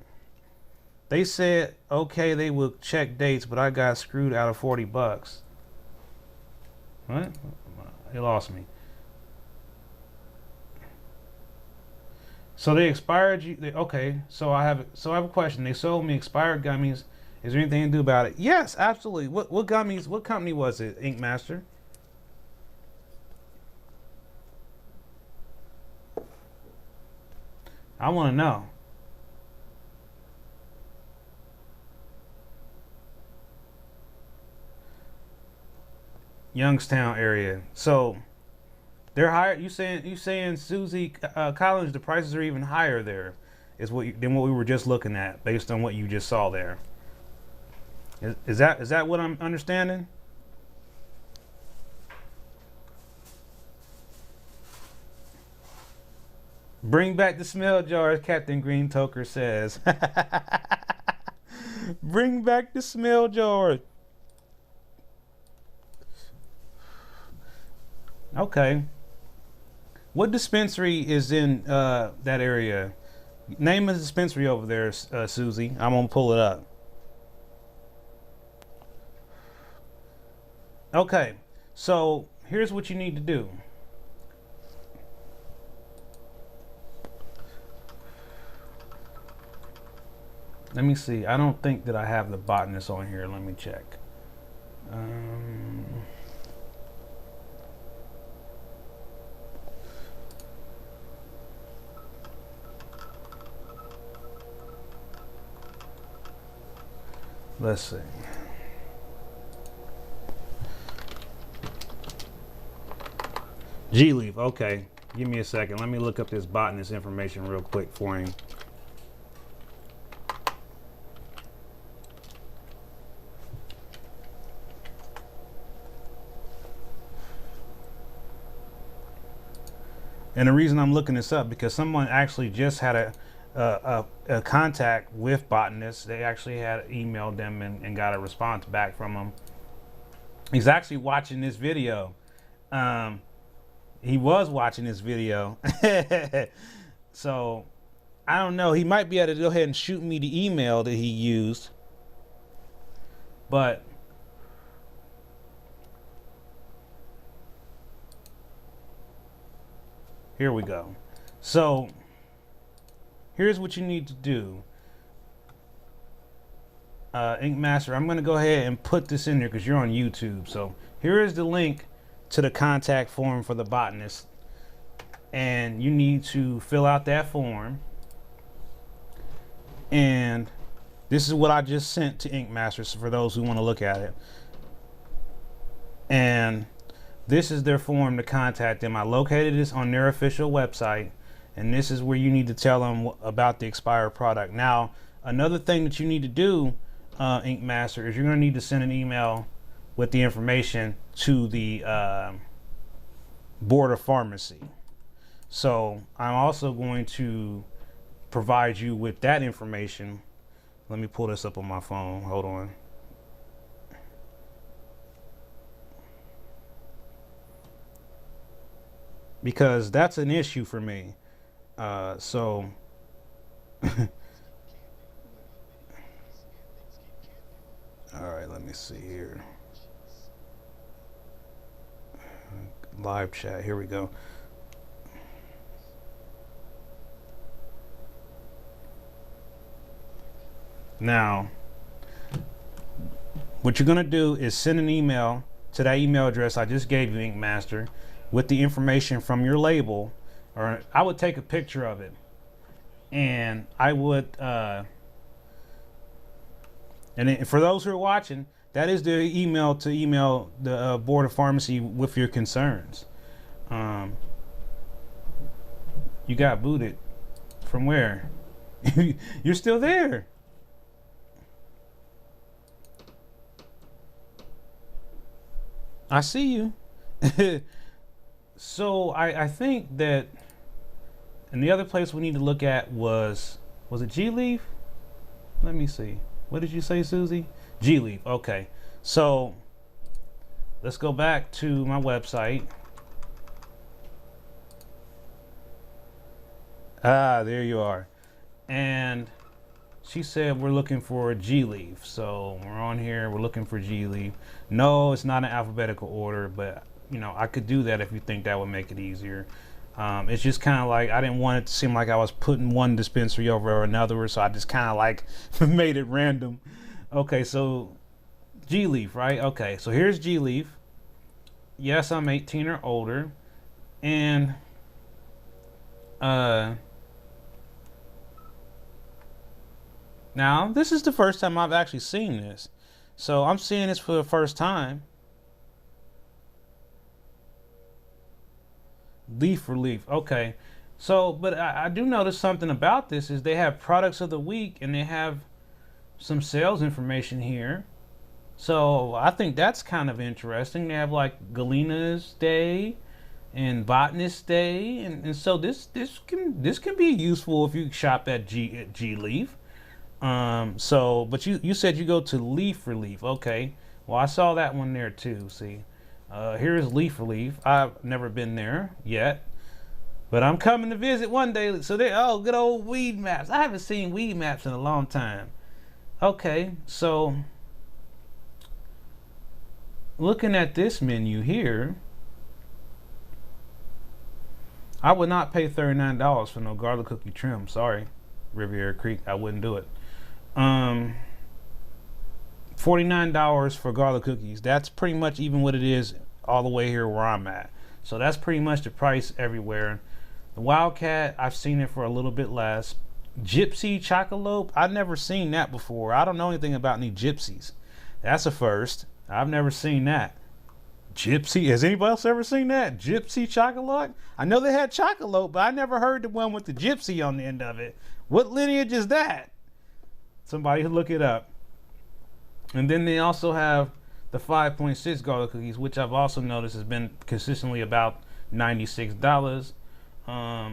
Speaker 2: They said, okay, they will check dates, but I got screwed out of $40. What? They lost me. So they expired you. Okay, so I have a question. They sold me expired gummies. Is there anything to do about it? Yes, absolutely. What gummies? What company was it? Ink Master. I want to know. Youngstown area. So they're higher. You saying Susie Collins? The prices are even higher there, than what we were just looking at, based on what you just saw there. Is that what I'm understanding? Bring back the smell jars, Captain Green Toker says. Bring back the smell jars. Okay. What dispensary is in that area? Name a dispensary over there, Susie. I'm gonna pull it up. Okay. So here's what you need to do. Let me see. I don't think that I have the botanist on here. Let me check. Let's see. G-Leaf. Okay. Give me a second. Let me look up this botanist information real quick for him. And the reason I'm looking this up, because someone actually just had a contact with botanists. They actually had emailed them and got a response back from them. He's actually watching this video. He was watching this video. So I don't know. He might be able to go ahead and shoot me the email that he used. But here we go. So here's what you need to do. Ink Master, I'm going to go ahead and put this in there because you're on YouTube. So here is the link to the contact form for the botanist. And you need to fill out that form. And this is what I just sent to Ink Master, so for those who want to look at it. And this is their form to contact them. I located this on their official website, and this is where you need to tell them about the expired product. Now, another thing that you need to do, Ink Master, is you're going to need to send an email with the information to the Board of Pharmacy. So I'm also going to provide you with that information. Let me pull this up on my phone. Hold on. Because that's an issue for me. So all right, let me see here. Live chat, here we go. Now, what you're gonna do is send an email to that email address I just gave you, Ink Master, with the information from your label, or I would take a picture of it, and I would, and then for those who are watching, that is the email to email the Board of Pharmacy with your concerns. You got booted from where? You're still there. I see you. So I think that And the other place we need to look at was it G Leaf? Let me see. What did you say, Susie? G Leaf. Okay. So let's go back to my website. Ah, there you are. And she said we're looking for a G Leaf. So we're on here. We're looking for G Leaf. No, it's not in alphabetical order, but you know, I could do that if you think that would make it easier. It's just kind of like I didn't want it to seem like I was putting one dispensary over another, so I just kind of like made it random. Okay, so G Leaf, right? Okay, so here's G Leaf. Yes, I'm 18 or older, and now this is the first time I've actually seen this, so I'm seeing this for the first time. Leaf Relief. Okay, so but I do notice something about this is they have products of the week and they have some sales information here. So I think that's kind of interesting. They have like Galena's Day and Botanist Day, and so this can be useful if you shop at G Leaf. So but you said you go to Leaf Relief. Okay, well I saw that one there too. See. Here's Leaf Relief. I've never been there yet, but I'm coming to visit one day. So they, oh, good old weed maps. I haven't seen weed maps in a long time. Okay, so looking at this menu here, I would not pay $39 for no garlic cookie trim. Sorry, Riviera Creek, I wouldn't do it. $49 for garlic cookies. That's pretty much even what it is all the way here where I'm at. So that's pretty much the price everywhere. The Wildcat, I've seen it for a little bit less. Gypsy Chocolope, I've never seen that before. I don't know anything about any gypsies. That's a first. I've never seen that. Gypsy, has anybody else ever seen that? Gypsy Chocolope? I know they had Chocolope, but I never heard the one with the gypsy on the end of it. What lineage is that? Somebody look it up. And then they also have the 5.6 garlic cookies, which I've also noticed has been consistently about $96. I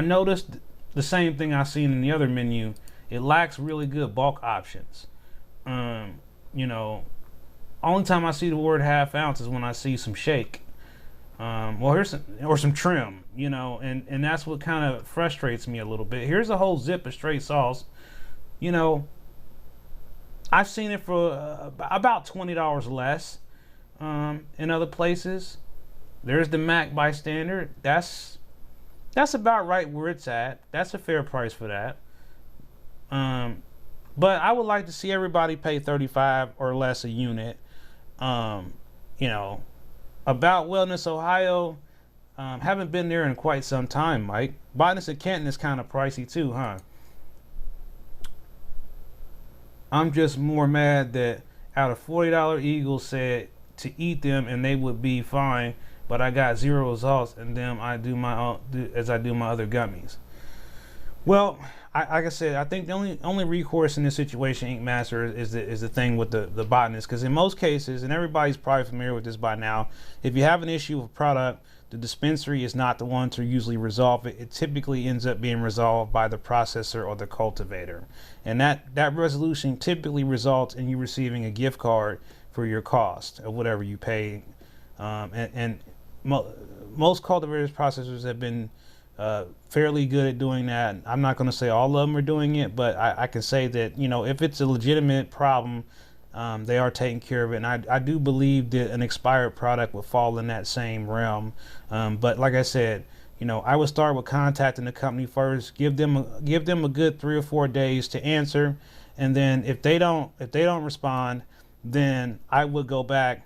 Speaker 2: noticed the same thing I've seen in the other menu. It lacks really good bulk options. You know, only time I see the word half ounce is when I see some shake. Well, here's some trim, you know, and that's what kind of frustrates me a little bit. Here's a whole zip of straight sauce. You know, I've seen it for about $20 less in other places. There's the Mac Bystander. That's about right where it's at. That's a fair price for that. But I would like to see everybody pay $35 or less a unit. You know, about Wellness Ohio, haven't been there in quite some time, Mike. Botanist in Canton is kind of pricey too, huh? I'm just more mad that out of $40 Eagles said to eat them and they would be fine, but I got zero results and then I do my own, as I do my other gummies. Well, like I said, I think the only recourse in this situation, Ink Master, is the thing with the botanist, because in most cases, and everybody's probably familiar with this by now, if you have an issue with a product, the dispensary is not the one to usually resolve it. It typically ends up being resolved by the processor or the cultivator. And that resolution typically results in you receiving a gift card for your cost of whatever you pay. Most cultivators, processors have been fairly good at doing that. I'm not going to say all of them are doing it, but I can say that, you know, if it's a legitimate problem, they are taking care of it. And I do believe that an expired product would fall in that same realm. But like I said, you know, I would start with contacting the company first, give them a good 3 or 4 days to answer, and then if they don't respond, then I would go back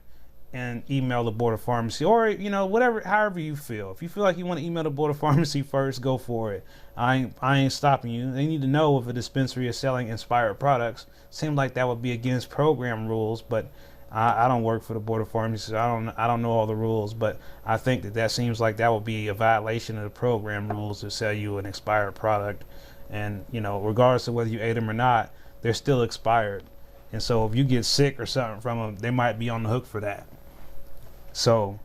Speaker 2: and email the Board of Pharmacy, or, you know, however you feel. If you feel like you want to email the Board of Pharmacy first, go for it. I ain't stopping you. They need to know if a dispensary is selling expired products. Seems like that would be against program rules, but I don't work for the Board of Pharmacy, so I don't know all the rules, but I think that seems like that would be a violation of the program rules to sell you an expired product. And, you know, regardless of whether you ate them or not, they're still expired. And so if you get sick or something from them, they might be on the hook for that. So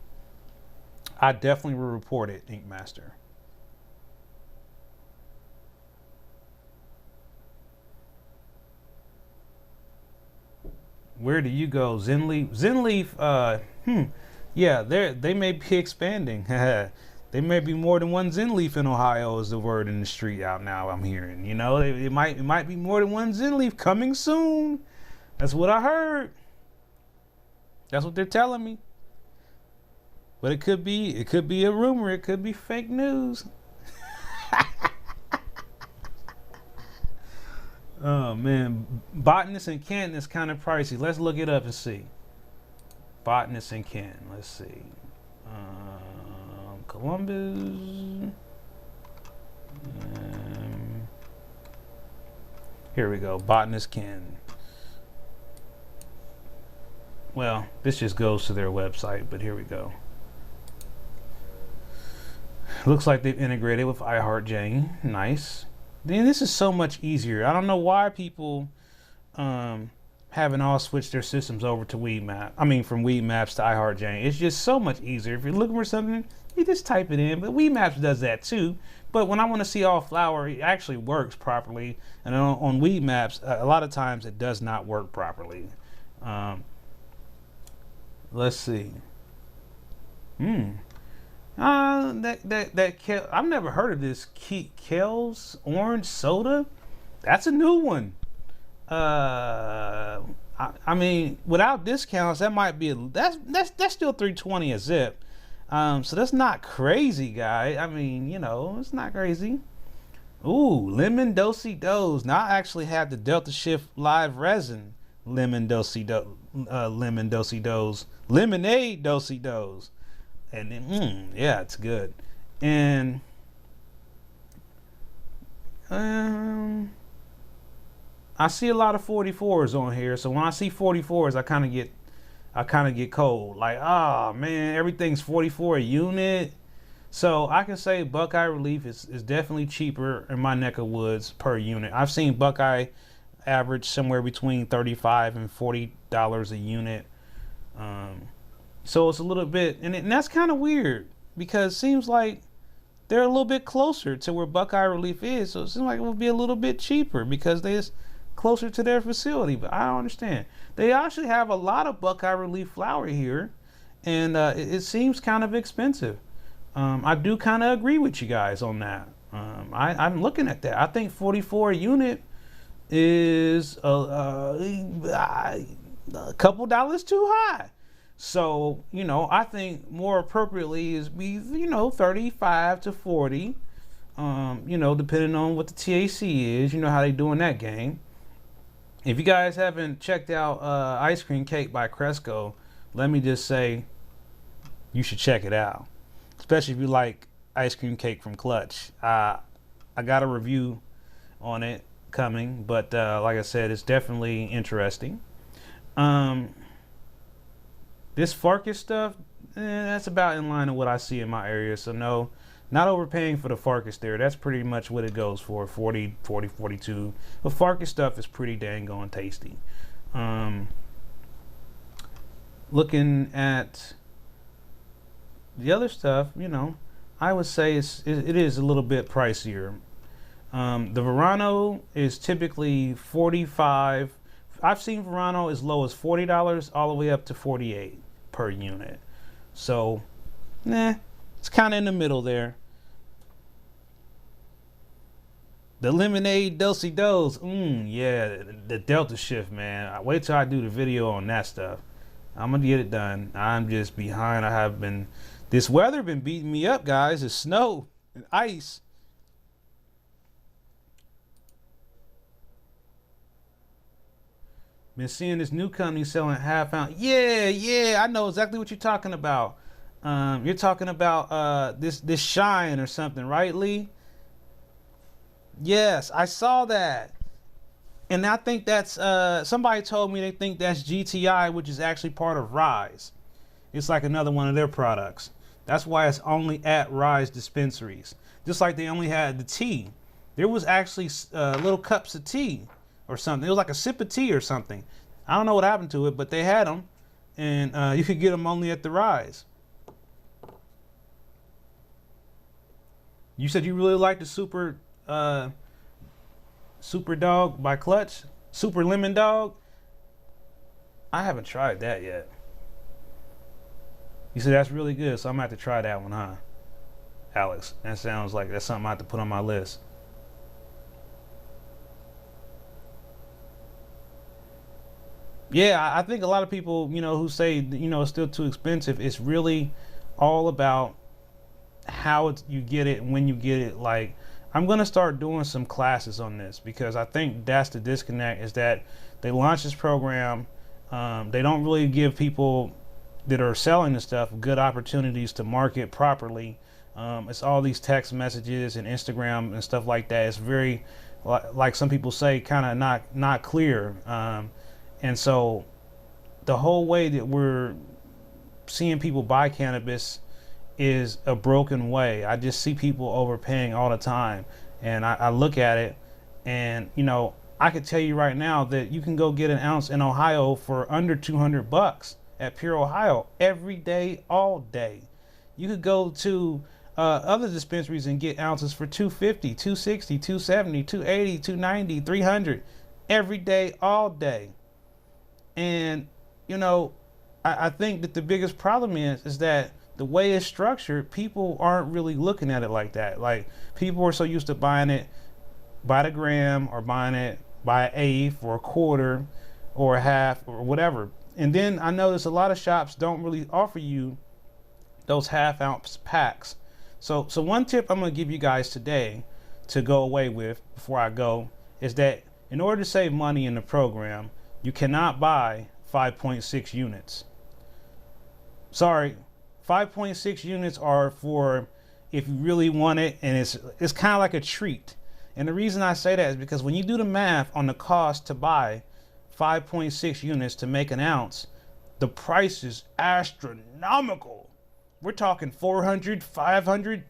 Speaker 2: I definitely will report it, Ink Master. Where do you go? Zenleaf. Zenleaf. Yeah, they may be expanding. They may be more than one Zenleaf in Ohio, is the word in the street out now. I'm hearing. You know, it might be more than one Zenleaf coming soon. That's what I heard. That's what they're telling me. But it could be a rumor. It could be fake news. Oh man, botanist in Canton is kind of pricey. Let's look it up and see. Botanist in Canton. Let's see. Columbus. Here we go. Botanist Canton. Well, this just goes to their website, but here we go. Looks like they've integrated with iHeartJane. Nice. Then this is so much easier. I don't know why people haven't all switched their systems over to Weedmap. I mean, from Weedmaps to iHeartJane. It's just so much easier. If you're looking for something, you just type it in. But Weedmaps does that too. But when I want to see all flower, it actually works properly. And on Weedmaps, a lot of times it does not work properly. Let's see. I've never heard of this Kel's orange soda. That's a new one. I mean, without discounts, that might be that's still $3.20 a zip. So that's not crazy, guy. I mean, you know, it's not crazy. Ooh, lemon do-si-dos. Now I actually have the Delta Shift Live Resin lemon do-si-dos, lemonade do-si-dos. And then, yeah, it's good. And I see a lot of 44s on here. So when I see 44s, I kind of get cold. Like, oh man, everything's 44 a unit. So I can say Buckeye Relief is definitely cheaper in my neck of woods per unit. I've seen Buckeye average somewhere between $35 and $40 a unit. So it's a little bit, and that's kind of weird because it seems like they're a little bit closer to where Buckeye Relief is. So it seems like it would be a little bit cheaper because they're closer to their facility. But I don't understand. They actually have a lot of Buckeye Relief flour here, and it seems kind of expensive. I do kind of agree with you guys on that. I'm looking at that. I think 44 a unit is a couple dollars too high. So, you know, I think more appropriately is be, you know, 35 to 40, you know, depending on what the TAC is, you know how they do in that game. If you guys haven't checked out Ice Cream Cake by Cresco, let me just say you should check it out, especially if you like ice cream cake from Clutch. I got a review on it coming, but like I said, it's definitely interesting. This Farkas stuff, that's about in line with what I see in my area. So no, not overpaying for the Farkas there. That's pretty much what it goes for, 40, 42. The Farkas stuff is pretty dang on tasty. Looking at the other stuff, you know, I would say it is a little bit pricier. The Verano is typically $45. I've seen Verano as low as $40 all the way up to $48 per unit. So, it's kind of in the middle there. The lemonade do-si-dos, yeah, the Delta Shift, man. I wait till I do the video on that stuff. I'm gonna get it done. I'm just behind. This weather been beating me up, guys. It's snow and ice. Been seeing this new company selling half ounce. Yeah, I know exactly what you're talking about. You're talking about this Shine or something, right, Lee? Yes, I saw that. And I think that's somebody told me they think that's GTI, which is actually part of Rise. It's like another one of their products. That's why it's only at Rise dispensaries. Just like they only had the tea. There was actually little cups of tea or something. It was like a sip of tea or something. I don't know what happened to it, but they had them, and you could get them only at the Rise. You said you really liked the Super Dog by Clutch, Super Lemon Dog. I haven't tried that yet. You said that's really good, so I'm gonna have to try that one, huh? Alex, that sounds like that's something I have to put on my list. Yeah, I think a lot of people, who say, it's still too expensive, it's really all about how you get it and when you get it. Like, I'm going to start doing some classes on this, because I think that's the disconnect, is that they launch this program. They don't really give people that are selling the stuff good opportunities to market properly. It's all these text messages and Instagram and stuff like that. It's very, like some people say, kind of not clear. And so the whole way that we're seeing people buy cannabis is a broken way. I just see people overpaying all the time. And I look at it, and, I could tell you right now that you can go get an ounce in Ohio for under $200 at Pure Ohio every day, all day. You could go to other dispensaries and get ounces for $250, $260, $270, $280, $290, $300 every day, all day. And, I think that the biggest problem is that the way it's structured, people aren't really looking at it like that. Like, people are so used to buying it by the gram, or buying it by an eighth or a quarter or a half or whatever. And then I notice a lot of shops don't really offer you those half-ounce packs. So one tip I'm going to give you guys today to go away with before I go is that in order to save money in the program, you cannot buy 5.6 units. Sorry, 5.6 units are for if you really want it, and it's kind of like a treat. And the reason I say that is because when you do the math on the cost to buy 5.6 units to make an ounce, the price is astronomical. We're talking 400, 500,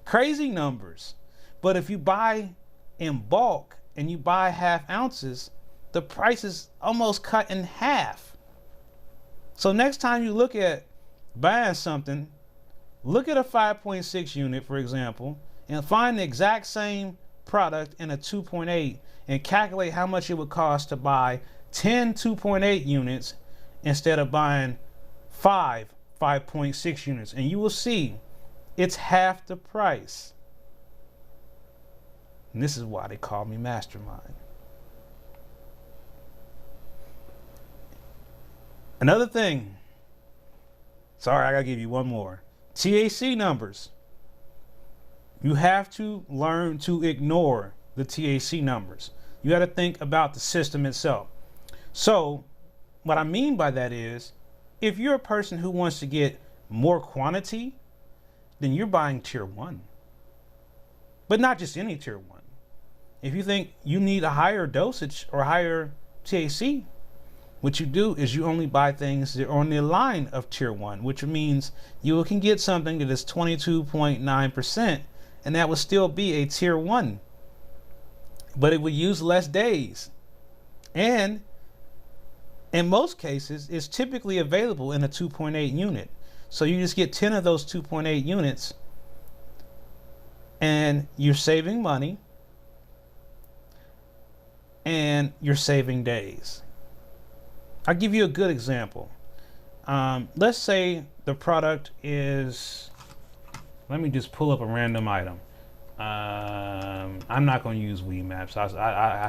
Speaker 2: crazy numbers. But if you buy in bulk and you buy half ounces, the price is almost cut in half. So next time you look at buying something, look at a 5.6 unit, for example, and find the exact same product in a 2.8 and calculate how much it would cost to buy 10 2.8 units instead of buying 5.6 units. And you will see it's half the price. And this is why they call me Mastermind. Another thing, sorry, I gotta give you one more. THC numbers. You have to learn to ignore the THC numbers. You got to think about the system itself. So what I mean by that is, if you're a person who wants to get more quantity, then you're buying tier 1. But not just any tier 1. If you think you need a higher dosage or higher THC, what you do is you only buy things that are on the line of tier 1, which means you can get something that is 22.9%, and that would still be a tier 1. But it would use less days. And in most cases, it's typically available in a 2.8 unit. So you just get 10 of those 2.8 units, and you're saving money, and you're saving days. I'll give you a good example. Let's say the product is, let me just pull up a random item. I'm not going to use weed maps. I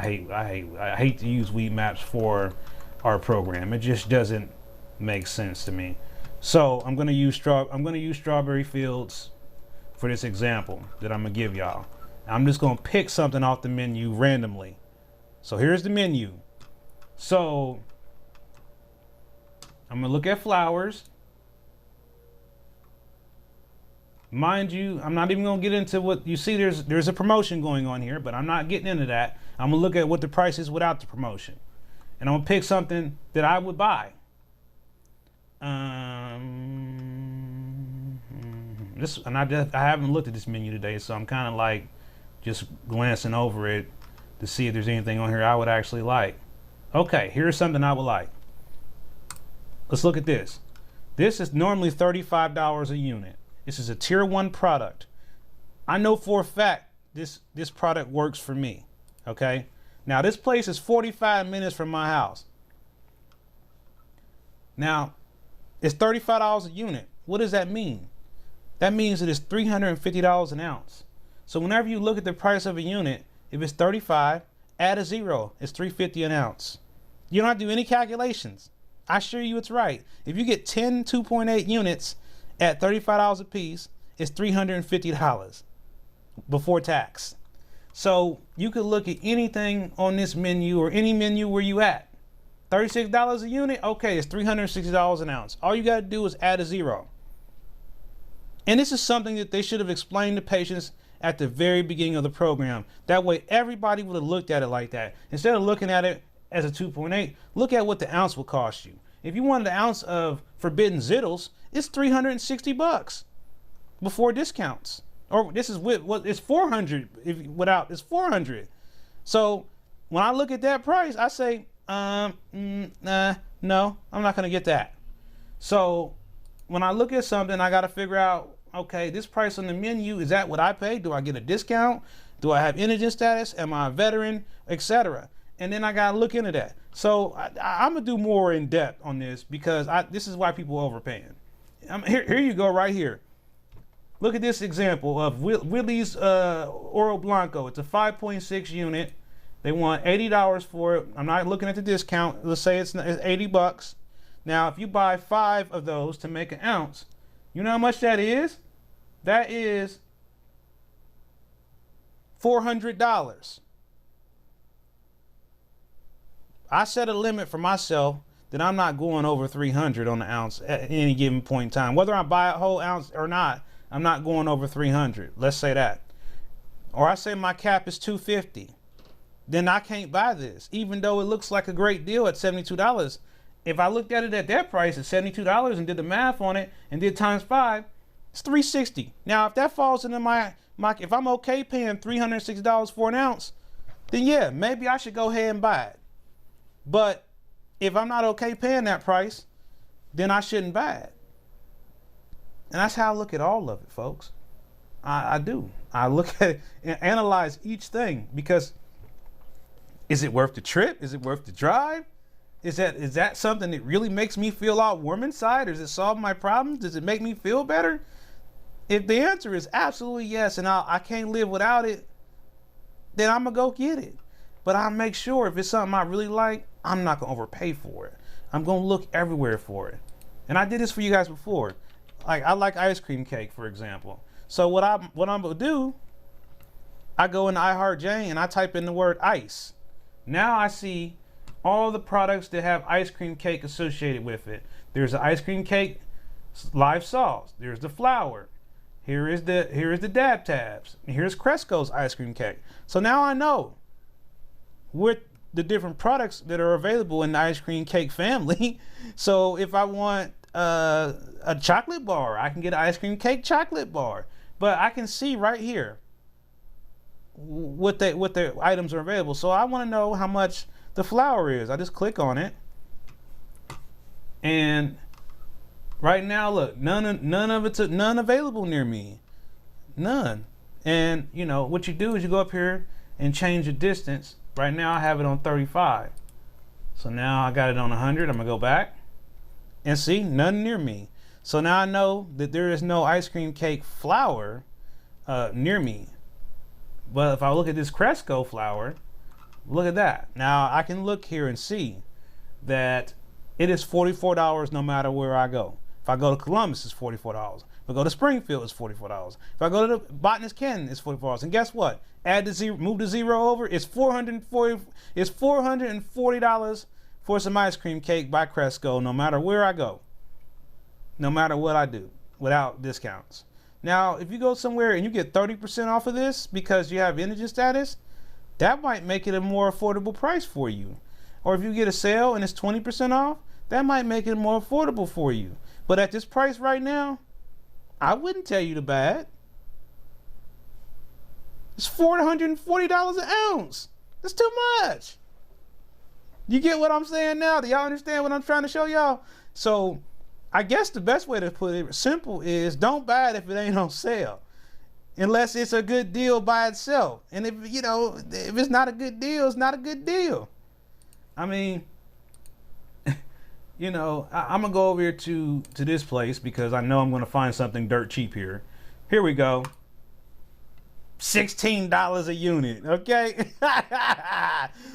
Speaker 2: hate to use weed maps for our program. It just doesn't make sense to me. So I'm going to use Strawberry Fields for this example that I'm going to give y'all. I'm just going to pick something off the menu randomly. So here's the menu. So I'm going to look at flowers. Mind you, I'm not even going to get into what you see. There's a promotion going on here, but I'm not getting into that. I'm going to look at what the price is without the promotion. And I'm going to pick something that I would buy. I haven't looked at this menu today, so I'm kind of like just glancing over it to see if there's anything on here I would actually like. Okay, here's something I would like. Let's look at this. This is normally $35 a unit. This is a tier 1 product. I know for a fact this product works for me. Okay. Now this place is 45 minutes from my house. Now, it's $35 a unit. What does that mean? That means that it's $350 an ounce. So whenever you look at the price of a unit, if it's 35, add a zero, it's $3.50 an ounce. You don't have to do any calculations. I assure you it's right. If you get 10 2.8 units at $35 a piece, it's $350 before tax. So you could look at anything on this menu or any menu where you at. $36 a unit, okay, it's $360 an ounce. All you got to do is add a zero. And this is something that they should have explained to patients at the very beginning of the program. That way everybody would have looked at it like that. Instead of looking at it as a 2.8, look at what the ounce will cost you. If you wanted an ounce of Forbidden Zittles, it's $360 before discounts. Or this is with what it's 400 if without it's 400. So when I look at that price, I say, no, I'm not gonna get that. So when I look at something, I gotta figure out, okay, this price on the menu, is that what I paid? Do I get a discount? Do I have indigent status? Am I a veteran? Etc. And then I gotta look into that. So I'm gonna do more in depth on this because this is why people are overpaying. Here you go right here. Look at this example of Willie's Oro Blanco. It's a 5.6 unit. They want $80 for it. I'm not looking at the discount. Let's say it's $80. Now, if you buy 5 of those to make an ounce, you know how much that is? That is $400. I set a limit for myself that I'm not going over 300 on the ounce at any given point in time. Whether I buy a whole ounce or not, I'm not going over 300. Let's say that. Or I say my cap is 250. Then I can't buy this, even though it looks like a great deal at $72. If I looked at it at that price at $72 and did the math on it and did times 5, it's $360. Now, if that falls into my if I'm okay paying $360 for an ounce, then yeah, maybe I should go ahead and buy it. But if I'm not okay paying that price, then I shouldn't buy it. And that's how I look at all of it, folks. I do. I look at it and analyze each thing because is it worth the trip? Is it worth the drive? Is that something that really makes me feel all warm inside? Or does it solve my problems? Does it make me feel better? If the answer is absolutely yes, and I can't live without it, then I'm going to go get it. But I'll make sure if it's something I really like, I'm not going to overpay for it. I'm going to look everywhere for it. And I did this for you guys before. Like, I like ice cream cake, for example. So what I'm going to do, I go into iHeartJ and I type in the word ice. Now I see all the products that have ice cream cake associated with it. There's the ice cream cake live sauce. There's the flour. Here is the dab tabs. Here's Cresco's ice cream cake. So now I know what the different products that are available in the ice cream cake family. So if I want a chocolate bar, I can get an ice cream cake chocolate bar. But I can see right here what the items are available. So I want to know how much the flour is. I just click on it, and right now, look, none available near me, none. And you know what you do is you go up here and change the distance. Right now I have it on 35, so now I got it on 100. I'm gonna go back and see none near me. So now I know that there is no ice cream cake flour near me. But if I look at this Cresco flour, look at that. Now I can look here and see that it is $44 no matter where I go. If I go to Columbus, it's $44. If I go to Springfield, it's $44. If I go to the Botanist Canton, it's $44. And guess what? Add the zero, move the zero over. It's $440 for some ice cream cake by Cresco, no matter where I go, no matter what I do, without discounts. Now, if you go somewhere and you get 30% off of this because you have indigent status, that might make it a more affordable price for you. Or if you get a sale and it's 20% off, that might make it more affordable for you. But at this price right now, I wouldn't tell you to buy it. It's $440 an ounce. That's too much. You get what I'm saying now? Do y'all understand what I'm trying to show y'all? So I guess the best way to put it simple is don't buy it if it ain't on sale. Unless it's a good deal by itself. And if it's not a good deal, it's not a good deal. I mean, You know, I'm gonna go over here to this place because I know I'm gonna find something dirt cheap here. Here we go. $16 a unit. Okay.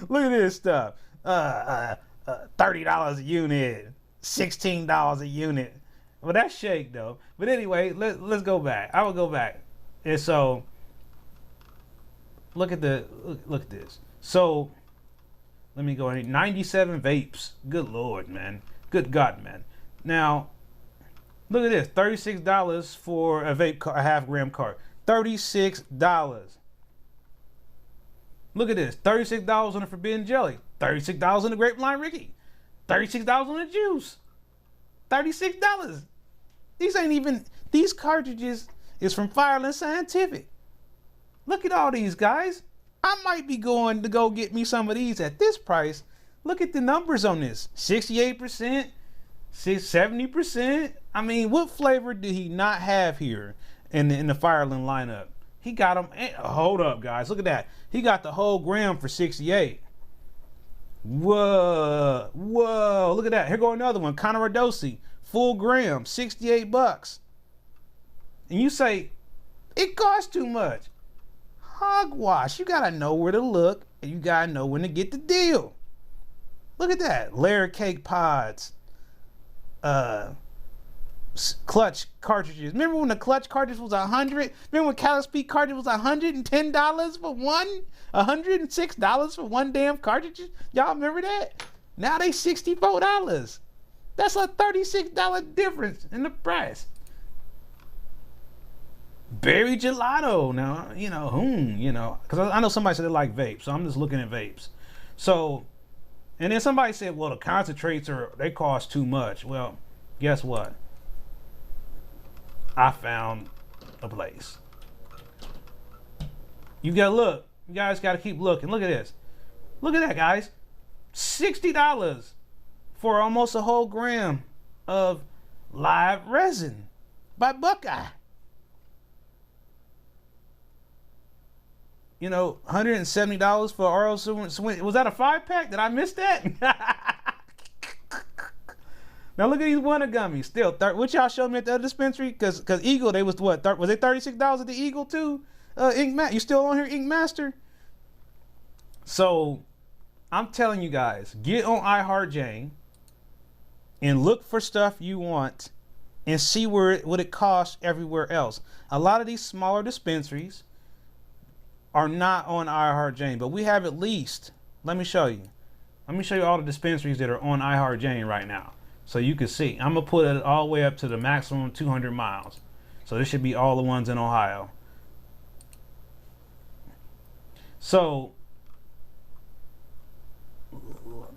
Speaker 2: Look at this stuff. $30 a unit. $16 a unit. Well, that's shake though. But anyway, let's go back. I will go back. And so look at this. So let me go in. 97 vapes. Good Lord, man. Good God, man. Now look at this. $36 for a vape, a half-gram cart. $36. Look at this. $36 on the forbidden jelly. $36 on the grape lime Ricky. $36 on the juice. $36. These ain't even, these cartridges is from Fireland Scientific. Look at all these guys. I might be going to go get me some of these at this price. Look at the numbers on this. 68%, 70%. I mean, what flavor did he not have here in the Fireland lineup? He got them. Hold up, guys. Look at that. He got the whole gram for 68. Whoa. Whoa. Look at that. Here go another one. Conaradosi. Full gram. $68. And you say, it costs too much. Hogwash. You got to know where to look. And you got to know when to get the deal. Look at that. Layer cake pods. Clutch cartridges. Remember when the clutch cartridge was 100? Remember when Callus P cartridge was $110 for one? $106 for one damn cartridge? Y'all remember that? Now they $64. That's a $36 difference in the price. Berry gelato. Now, because I know somebody said they like vapes, so I'm just looking at vapes. So, and then somebody said, well, the concentrates they cost too much. Well, guess what? I found a place. You gotta look. You guys gotta keep looking. Look at this. Look at that, guys. $60 for almost a whole gram of live resin by Buckeye. $170 for RO Swing. Was that a 5-pack? Did I miss that? Now look at these Wonder Gummies. Still, what y'all showed me at the other dispensary? Because Eagle, they was what? Was it $36 at the Eagle too? Ink Master, you still on here, Ink Master? So, I'm telling you guys, get on iHeartJane and look for stuff you want and see what it costs everywhere else. A lot of these smaller dispensaries are not on iHeartJane, but we have at least, let me show you all the dispensaries that are on iHeartJane right now. So you can see, I'm gonna put it all the way up to the maximum 200 miles. So this should be all the ones in Ohio. So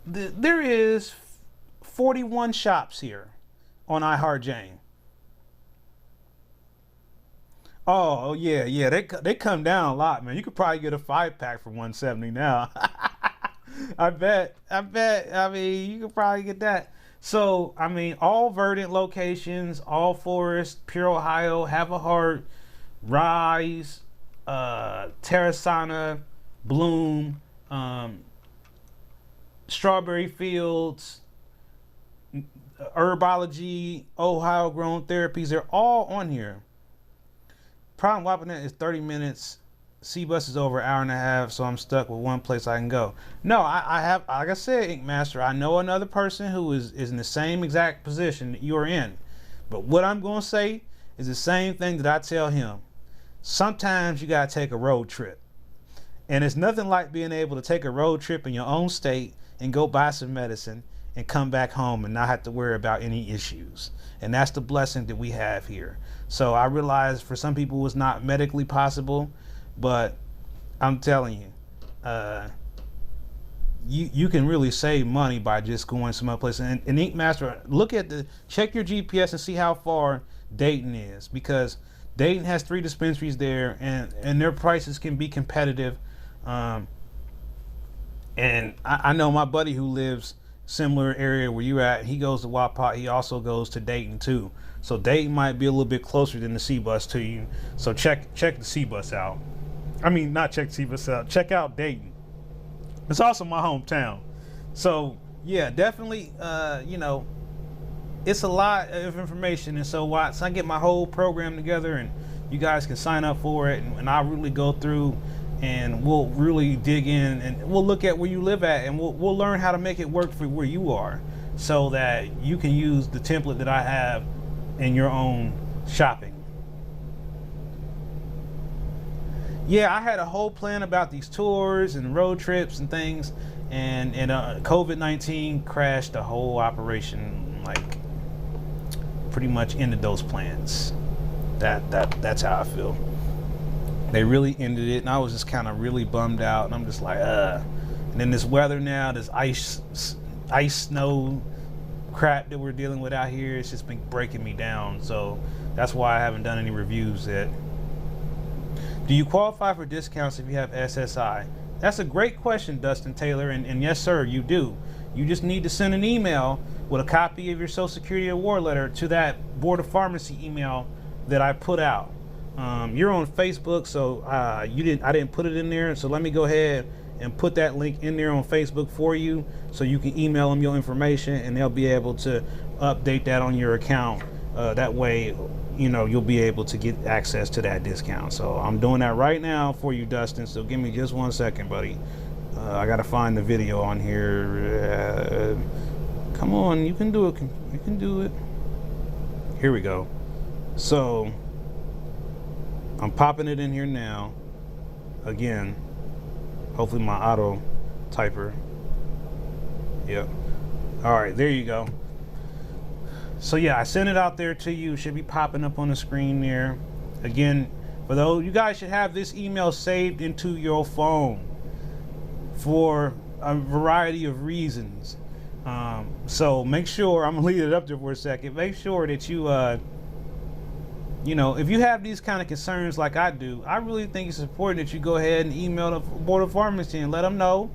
Speaker 2: there is 41 shops here on iHeartJane. Oh yeah, they come down a lot, man. You could probably get a 5-pack for $170 now. I bet. I mean, you could probably get that. So, I mean, all Verdant locations, all Forest, Pure Ohio, Have a Heart, Rise, Terrasana, Bloom, Strawberry Fields, Herbology, Ohio Grown Therapies, they're all on here. Problem Wapanet is 30 minutes. C-Bus is over an hour and a half, so I'm stuck with one place I can go. No, I have, like I said, Ink Master, I know another person who is in the same exact position that you're in. But what I'm going to say is the same thing that I tell him. Sometimes you got to take a road trip. And it's nothing like being able to take a road trip in your own state and go buy some medicine and come back home and not have to worry about any issues. And that's the blessing that we have here. So I realize for some people it's not medically possible, but I'm telling you, you can really save money by just going some other place. And Ink Master, check your GPS and see how far Dayton is, because Dayton has 3 dispensaries there, and their prices can be competitive. And I know my buddy who lives similar area where you're at, he goes to Wapak, he also goes to Dayton too. So Dayton might be a little bit closer than the C-Bus to you. So check the C-Bus out. I mean, not check the C-Bus out. Check out Dayton. It's also my hometown. So Yeah, definitely. It's a lot of information, and so once I get my whole program together, and you guys can sign up for it, and I'll really go through, and we'll really dig in, and we'll look at where you live at, and we'll learn how to make it work for where you are, so that you can use the template that I have in your own shopping. Yeah, I had a whole plan about these tours and road trips and things, and COVID-19 crashed the whole operation, like pretty much ended those plans. That's how I feel. They really ended it, and I was just kind of really bummed out, and I'm just like, And then this weather now, this ice, snow crap that we're dealing with out here, it's just been breaking me down. So that's why I haven't done any reviews yet. Do you qualify for discounts if you have SSI? That's a great question, Dustin Taylor, and yes, sir, you do. You just need to send an email with a copy of your Social Security award letter to that Board of Pharmacy email that I put out. You're on Facebook, so I didn't put it in there, so let me go ahead and put that link in there on Facebook for you, so you can email them your information, and they'll be able to update that on your account. That way, you'll be able to get access to that discount. So I'm doing that right now for you, Dustin, so give me just 1 second, buddy. I gotta find the video on here. Come on, you can do it. You can do it. Here we go. So I'm popping it in here now. Again, hopefully my auto typer. Yep. All right, there you go. So yeah, I sent it out there to you. It should be popping up on the screen there. Again, for those, you guys should have this email saved into your phone for a variety of reasons. So make sure, I'm gonna leave it up there for a second. Make sure that you, if you have these kind of concerns like I do, I really think it's important that you go ahead and email the Board of Pharmacy and let them know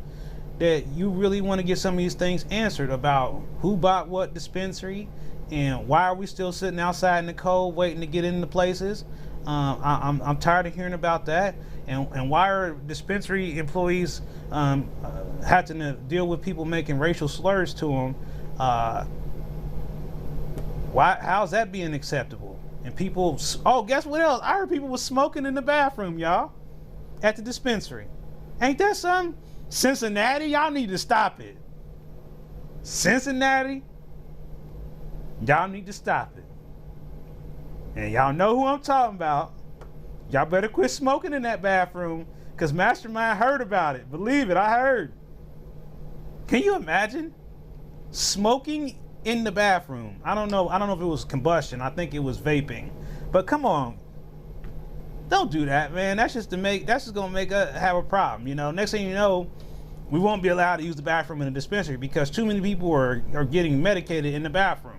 Speaker 2: that you really want to get some of these things answered about who bought what dispensary, and why are we still sitting outside in the cold waiting to get into places. I'm tired of hearing about that. And why are dispensary employees having to deal with people making racial slurs to them? How's that being acceptable? And people, guess what else? I heard people was smoking in the bathroom, y'all, at the dispensary. Ain't that something? Cincinnati, y'all need to stop it. Cincinnati, y'all need to stop it. And y'all know who I'm talking about. Y'all better quit smoking in that bathroom, because Mastermind heard about it. Believe it, I heard. Can you imagine smoking in the bathroom? I don't know if it was combustion. I think it was vaping. But come on. Don't do that, man. That's just gonna make us have a problem. Next thing you know, we won't be allowed to use the bathroom in a dispensary because too many people are getting medicated in the bathroom.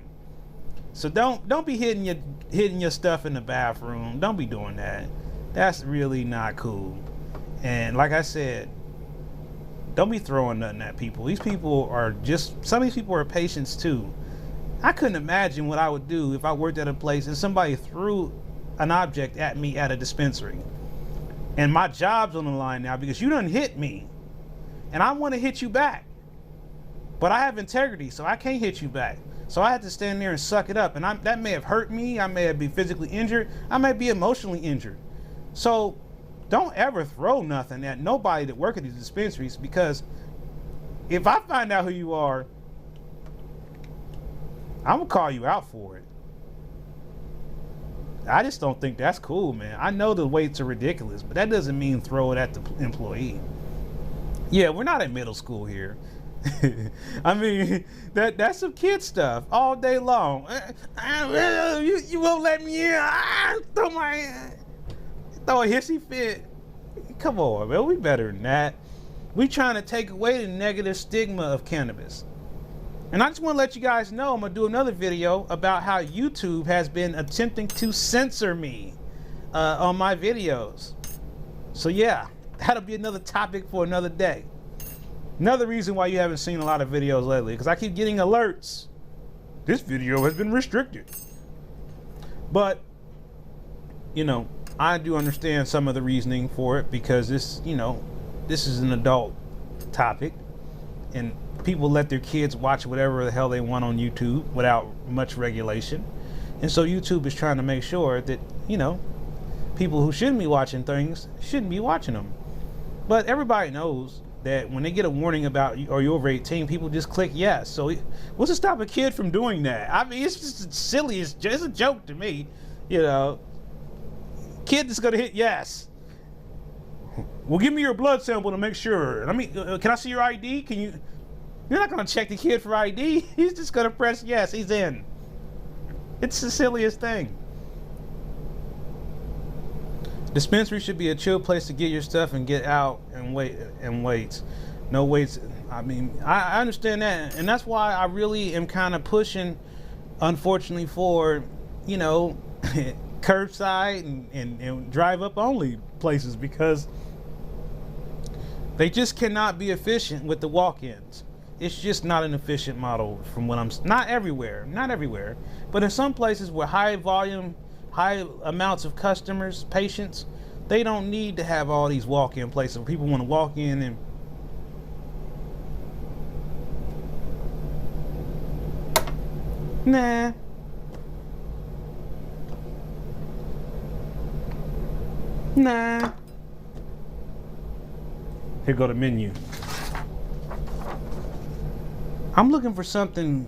Speaker 2: So don't be hitting your stuff in the bathroom. Don't be doing that. That's really not cool. And like I said, don't be throwing nothing at people. These people are some of these people are patients too. I couldn't imagine what I would do if I worked at a place and somebody threw an object at me at a dispensary. And my job's on the line now because you done hit me. And I want to hit you back. But I have integrity, so I can't hit you back. So I had to stand there and suck it up. And that may have hurt me. I may have been physically injured. I may be emotionally injured. So don't ever throw nothing at nobody that work at these dispensaries, because if I find out who you are, I'm going to call you out for it. I just don't think that's cool, man. I know the weights are ridiculous, but that doesn't mean throw it at the employee. Yeah, we're not in middle school here. I mean, that's some kid stuff all day long. You won't let me in. Throw a hissy fit. Come on, man. We better than that. We trying to take away the negative stigma of cannabis. And I just want to let you guys know, I'm going to do another video about how YouTube has been attempting to censor me on my videos. So yeah, that'll be another topic for another day. Another reason why you haven't seen a lot of videos lately, because I keep getting alerts. This video has been restricted. But, I do understand some of the reasoning for it, because this is an adult topic. And people let their kids watch whatever the hell they want on YouTube without much regulation. And so YouTube is trying to make sure that, people who shouldn't be watching things shouldn't be watching them. But everybody knows that when they get a warning about are you over 18, people just click yes. So what's to stop a kid from doing that? I mean, it's just silly. It's just a joke to me. Kid is gonna hit yes. Well, give me your blood sample to make sure. Can I see your ID? You're not gonna check the kid for ID. He's just gonna press yes. He's in. It's the silliest thing. Dispensary should be a chill place to get your stuff and get out and wait. No waits. I mean, I understand that, and that's why I really am kind of pushing, unfortunately, for curbside and drive up only places, because they just cannot be efficient with the walk-ins. It's just not an efficient model from what I'm. Not everywhere, but in some places where high volume, high amounts of customers, patients, they don't need to have all these walk-in places where people want to walk in and nah. Here go the menu. I'm looking for something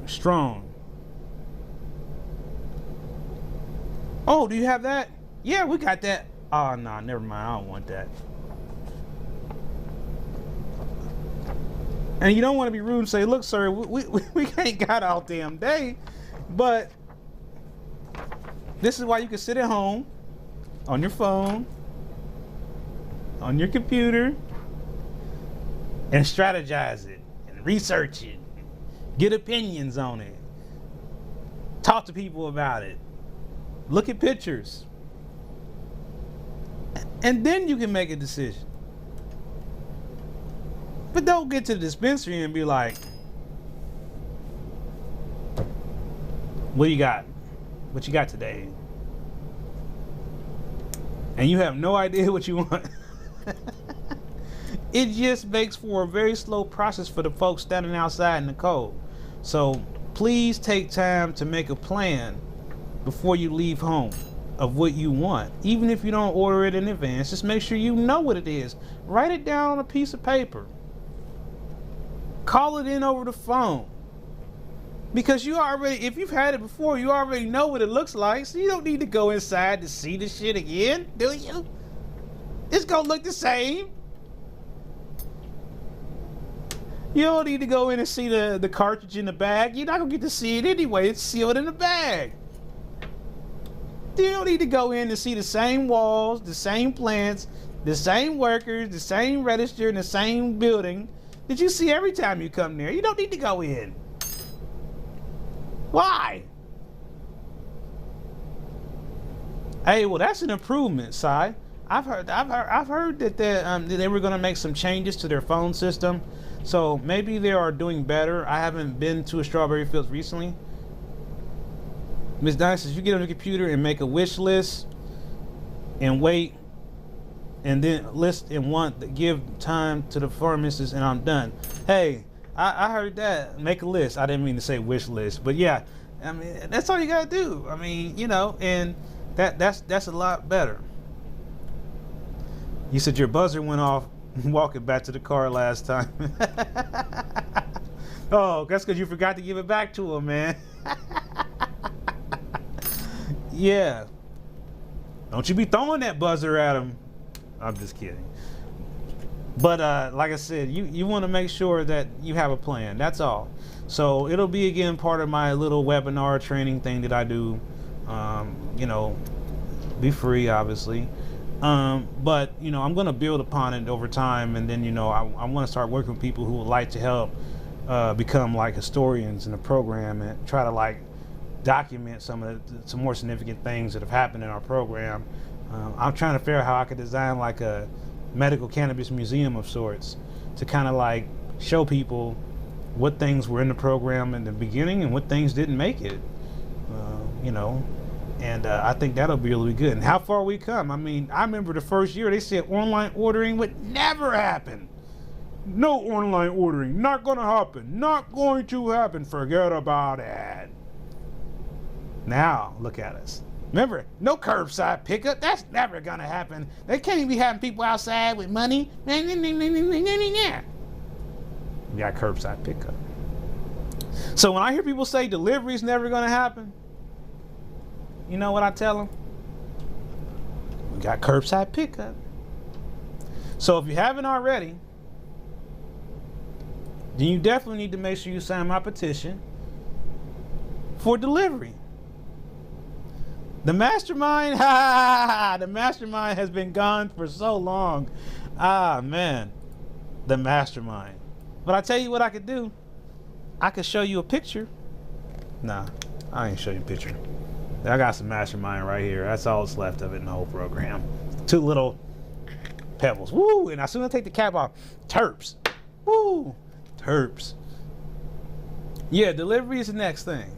Speaker 2: strong. Oh, do you have that? Yeah, we got that. Oh, no, never mind. I don't want that. And you don't want to be rude and say, look, sir, we ain't got all damn day. But this is why you can sit at home, on your phone, on your computer, and strategize it, and research it, get opinions on it, talk to people about it, look at pictures, and then you can make a decision. But don't get to the dispensary and be like, what you got? What you got today? And you have no idea what you want. It just makes for a very slow process for the folks standing outside in the cold. So please take time to make a plan before you leave home of what you want. Even if you don't order it in advance, just make sure you know what it is. Write it down on a piece of paper. Call it in over the phone. Because if you've had it before, you already know what it looks like. So you don't need to go inside to see the shit again, do you? It's gonna look the same. You don't need to go in and see the cartridge in the bag. You're not gonna get to see it anyway. It's sealed in the bag. You don't need to go in and see the same walls, the same plants, the same workers, the same register, and the same building that you see every time you come there. You don't need to go in. Why? Hey, well, that's an improvement, Si. I've heard that they were going to make some changes to their phone system, so maybe they are doing better. I haven't been to a Strawberry Fields recently. Ms. Diane says you get on the computer and make a wish list and wait, and then list and want give time to the pharmacist, and I'm done. Hey, I heard that. Make a list. I didn't mean to say wish list, but yeah, I mean that's all you gotta do. I mean, and that's a lot better. You said your buzzer went off walking back to the car last time. Oh, that's because you forgot to give it back to him, man. Yeah. Don't you be throwing that buzzer at him. I'm just kidding. But like I said, you want to make sure that you have a plan. That's all. So it'll be, again, part of my little webinar training thing that I do. Be free, obviously. But, I'm going to build upon it over time. And then, I want to start working with people who would like to help become like historians in the program and try to document some more significant things that have happened in our program. I'm trying to figure out how I could design like a medical cannabis museum of sorts to kind of show people what things were in the program in the beginning and what things didn't make it, and I think that'll be really good. And how far we come. I mean, I remember the first year they said online ordering would never happen. No online ordering. Not gonna happen. Not going to happen. Forget about it. Now, look at us. Remember, no curbside pickup. That's never gonna happen. They can't even be having people outside with money. We got curbside pickup. So when I hear people say delivery is never gonna happen, you know what I tell them? We got curbside pickup. So if you haven't already, then you definitely need to make sure you sign my petition for delivery. The mastermind, the mastermind has been gone for so long. Ah, man, the mastermind. But I tell you what I could do. I could show you a picture. Nah, I ain't show you a picture. I got some mastermind right here. That's all that's left of it in the whole program. 2 little pebbles. Woo! And as soon as I take the cap off, terps. Woo! Terps. Yeah, delivery is the next thing.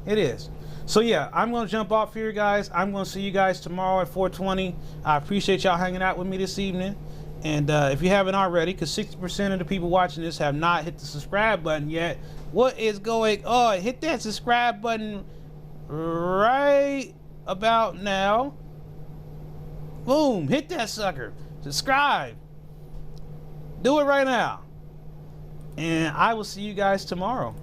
Speaker 2: It is. So yeah, I'm going to jump off here, guys. I'm going to see you guys tomorrow at 4:20. I appreciate y'all hanging out with me this evening. And if you haven't already, because 60% of the people watching this have not hit the subscribe button yet, what is going on? Hit that subscribe button right about now. Boom, hit that sucker. Subscribe. Do it right now. And I will see you guys tomorrow.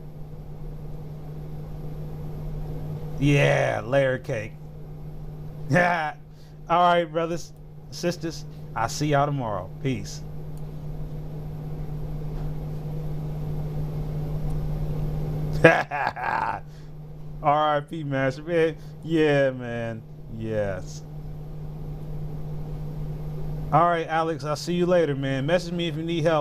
Speaker 2: Yeah, layer cake. Yeah. All right, brothers, sisters. I'll see y'all tomorrow. Peace. R.I.P. Master, man. Yeah, man. Yes. All right, Alex. I'll see you later, man. Message me if you need help.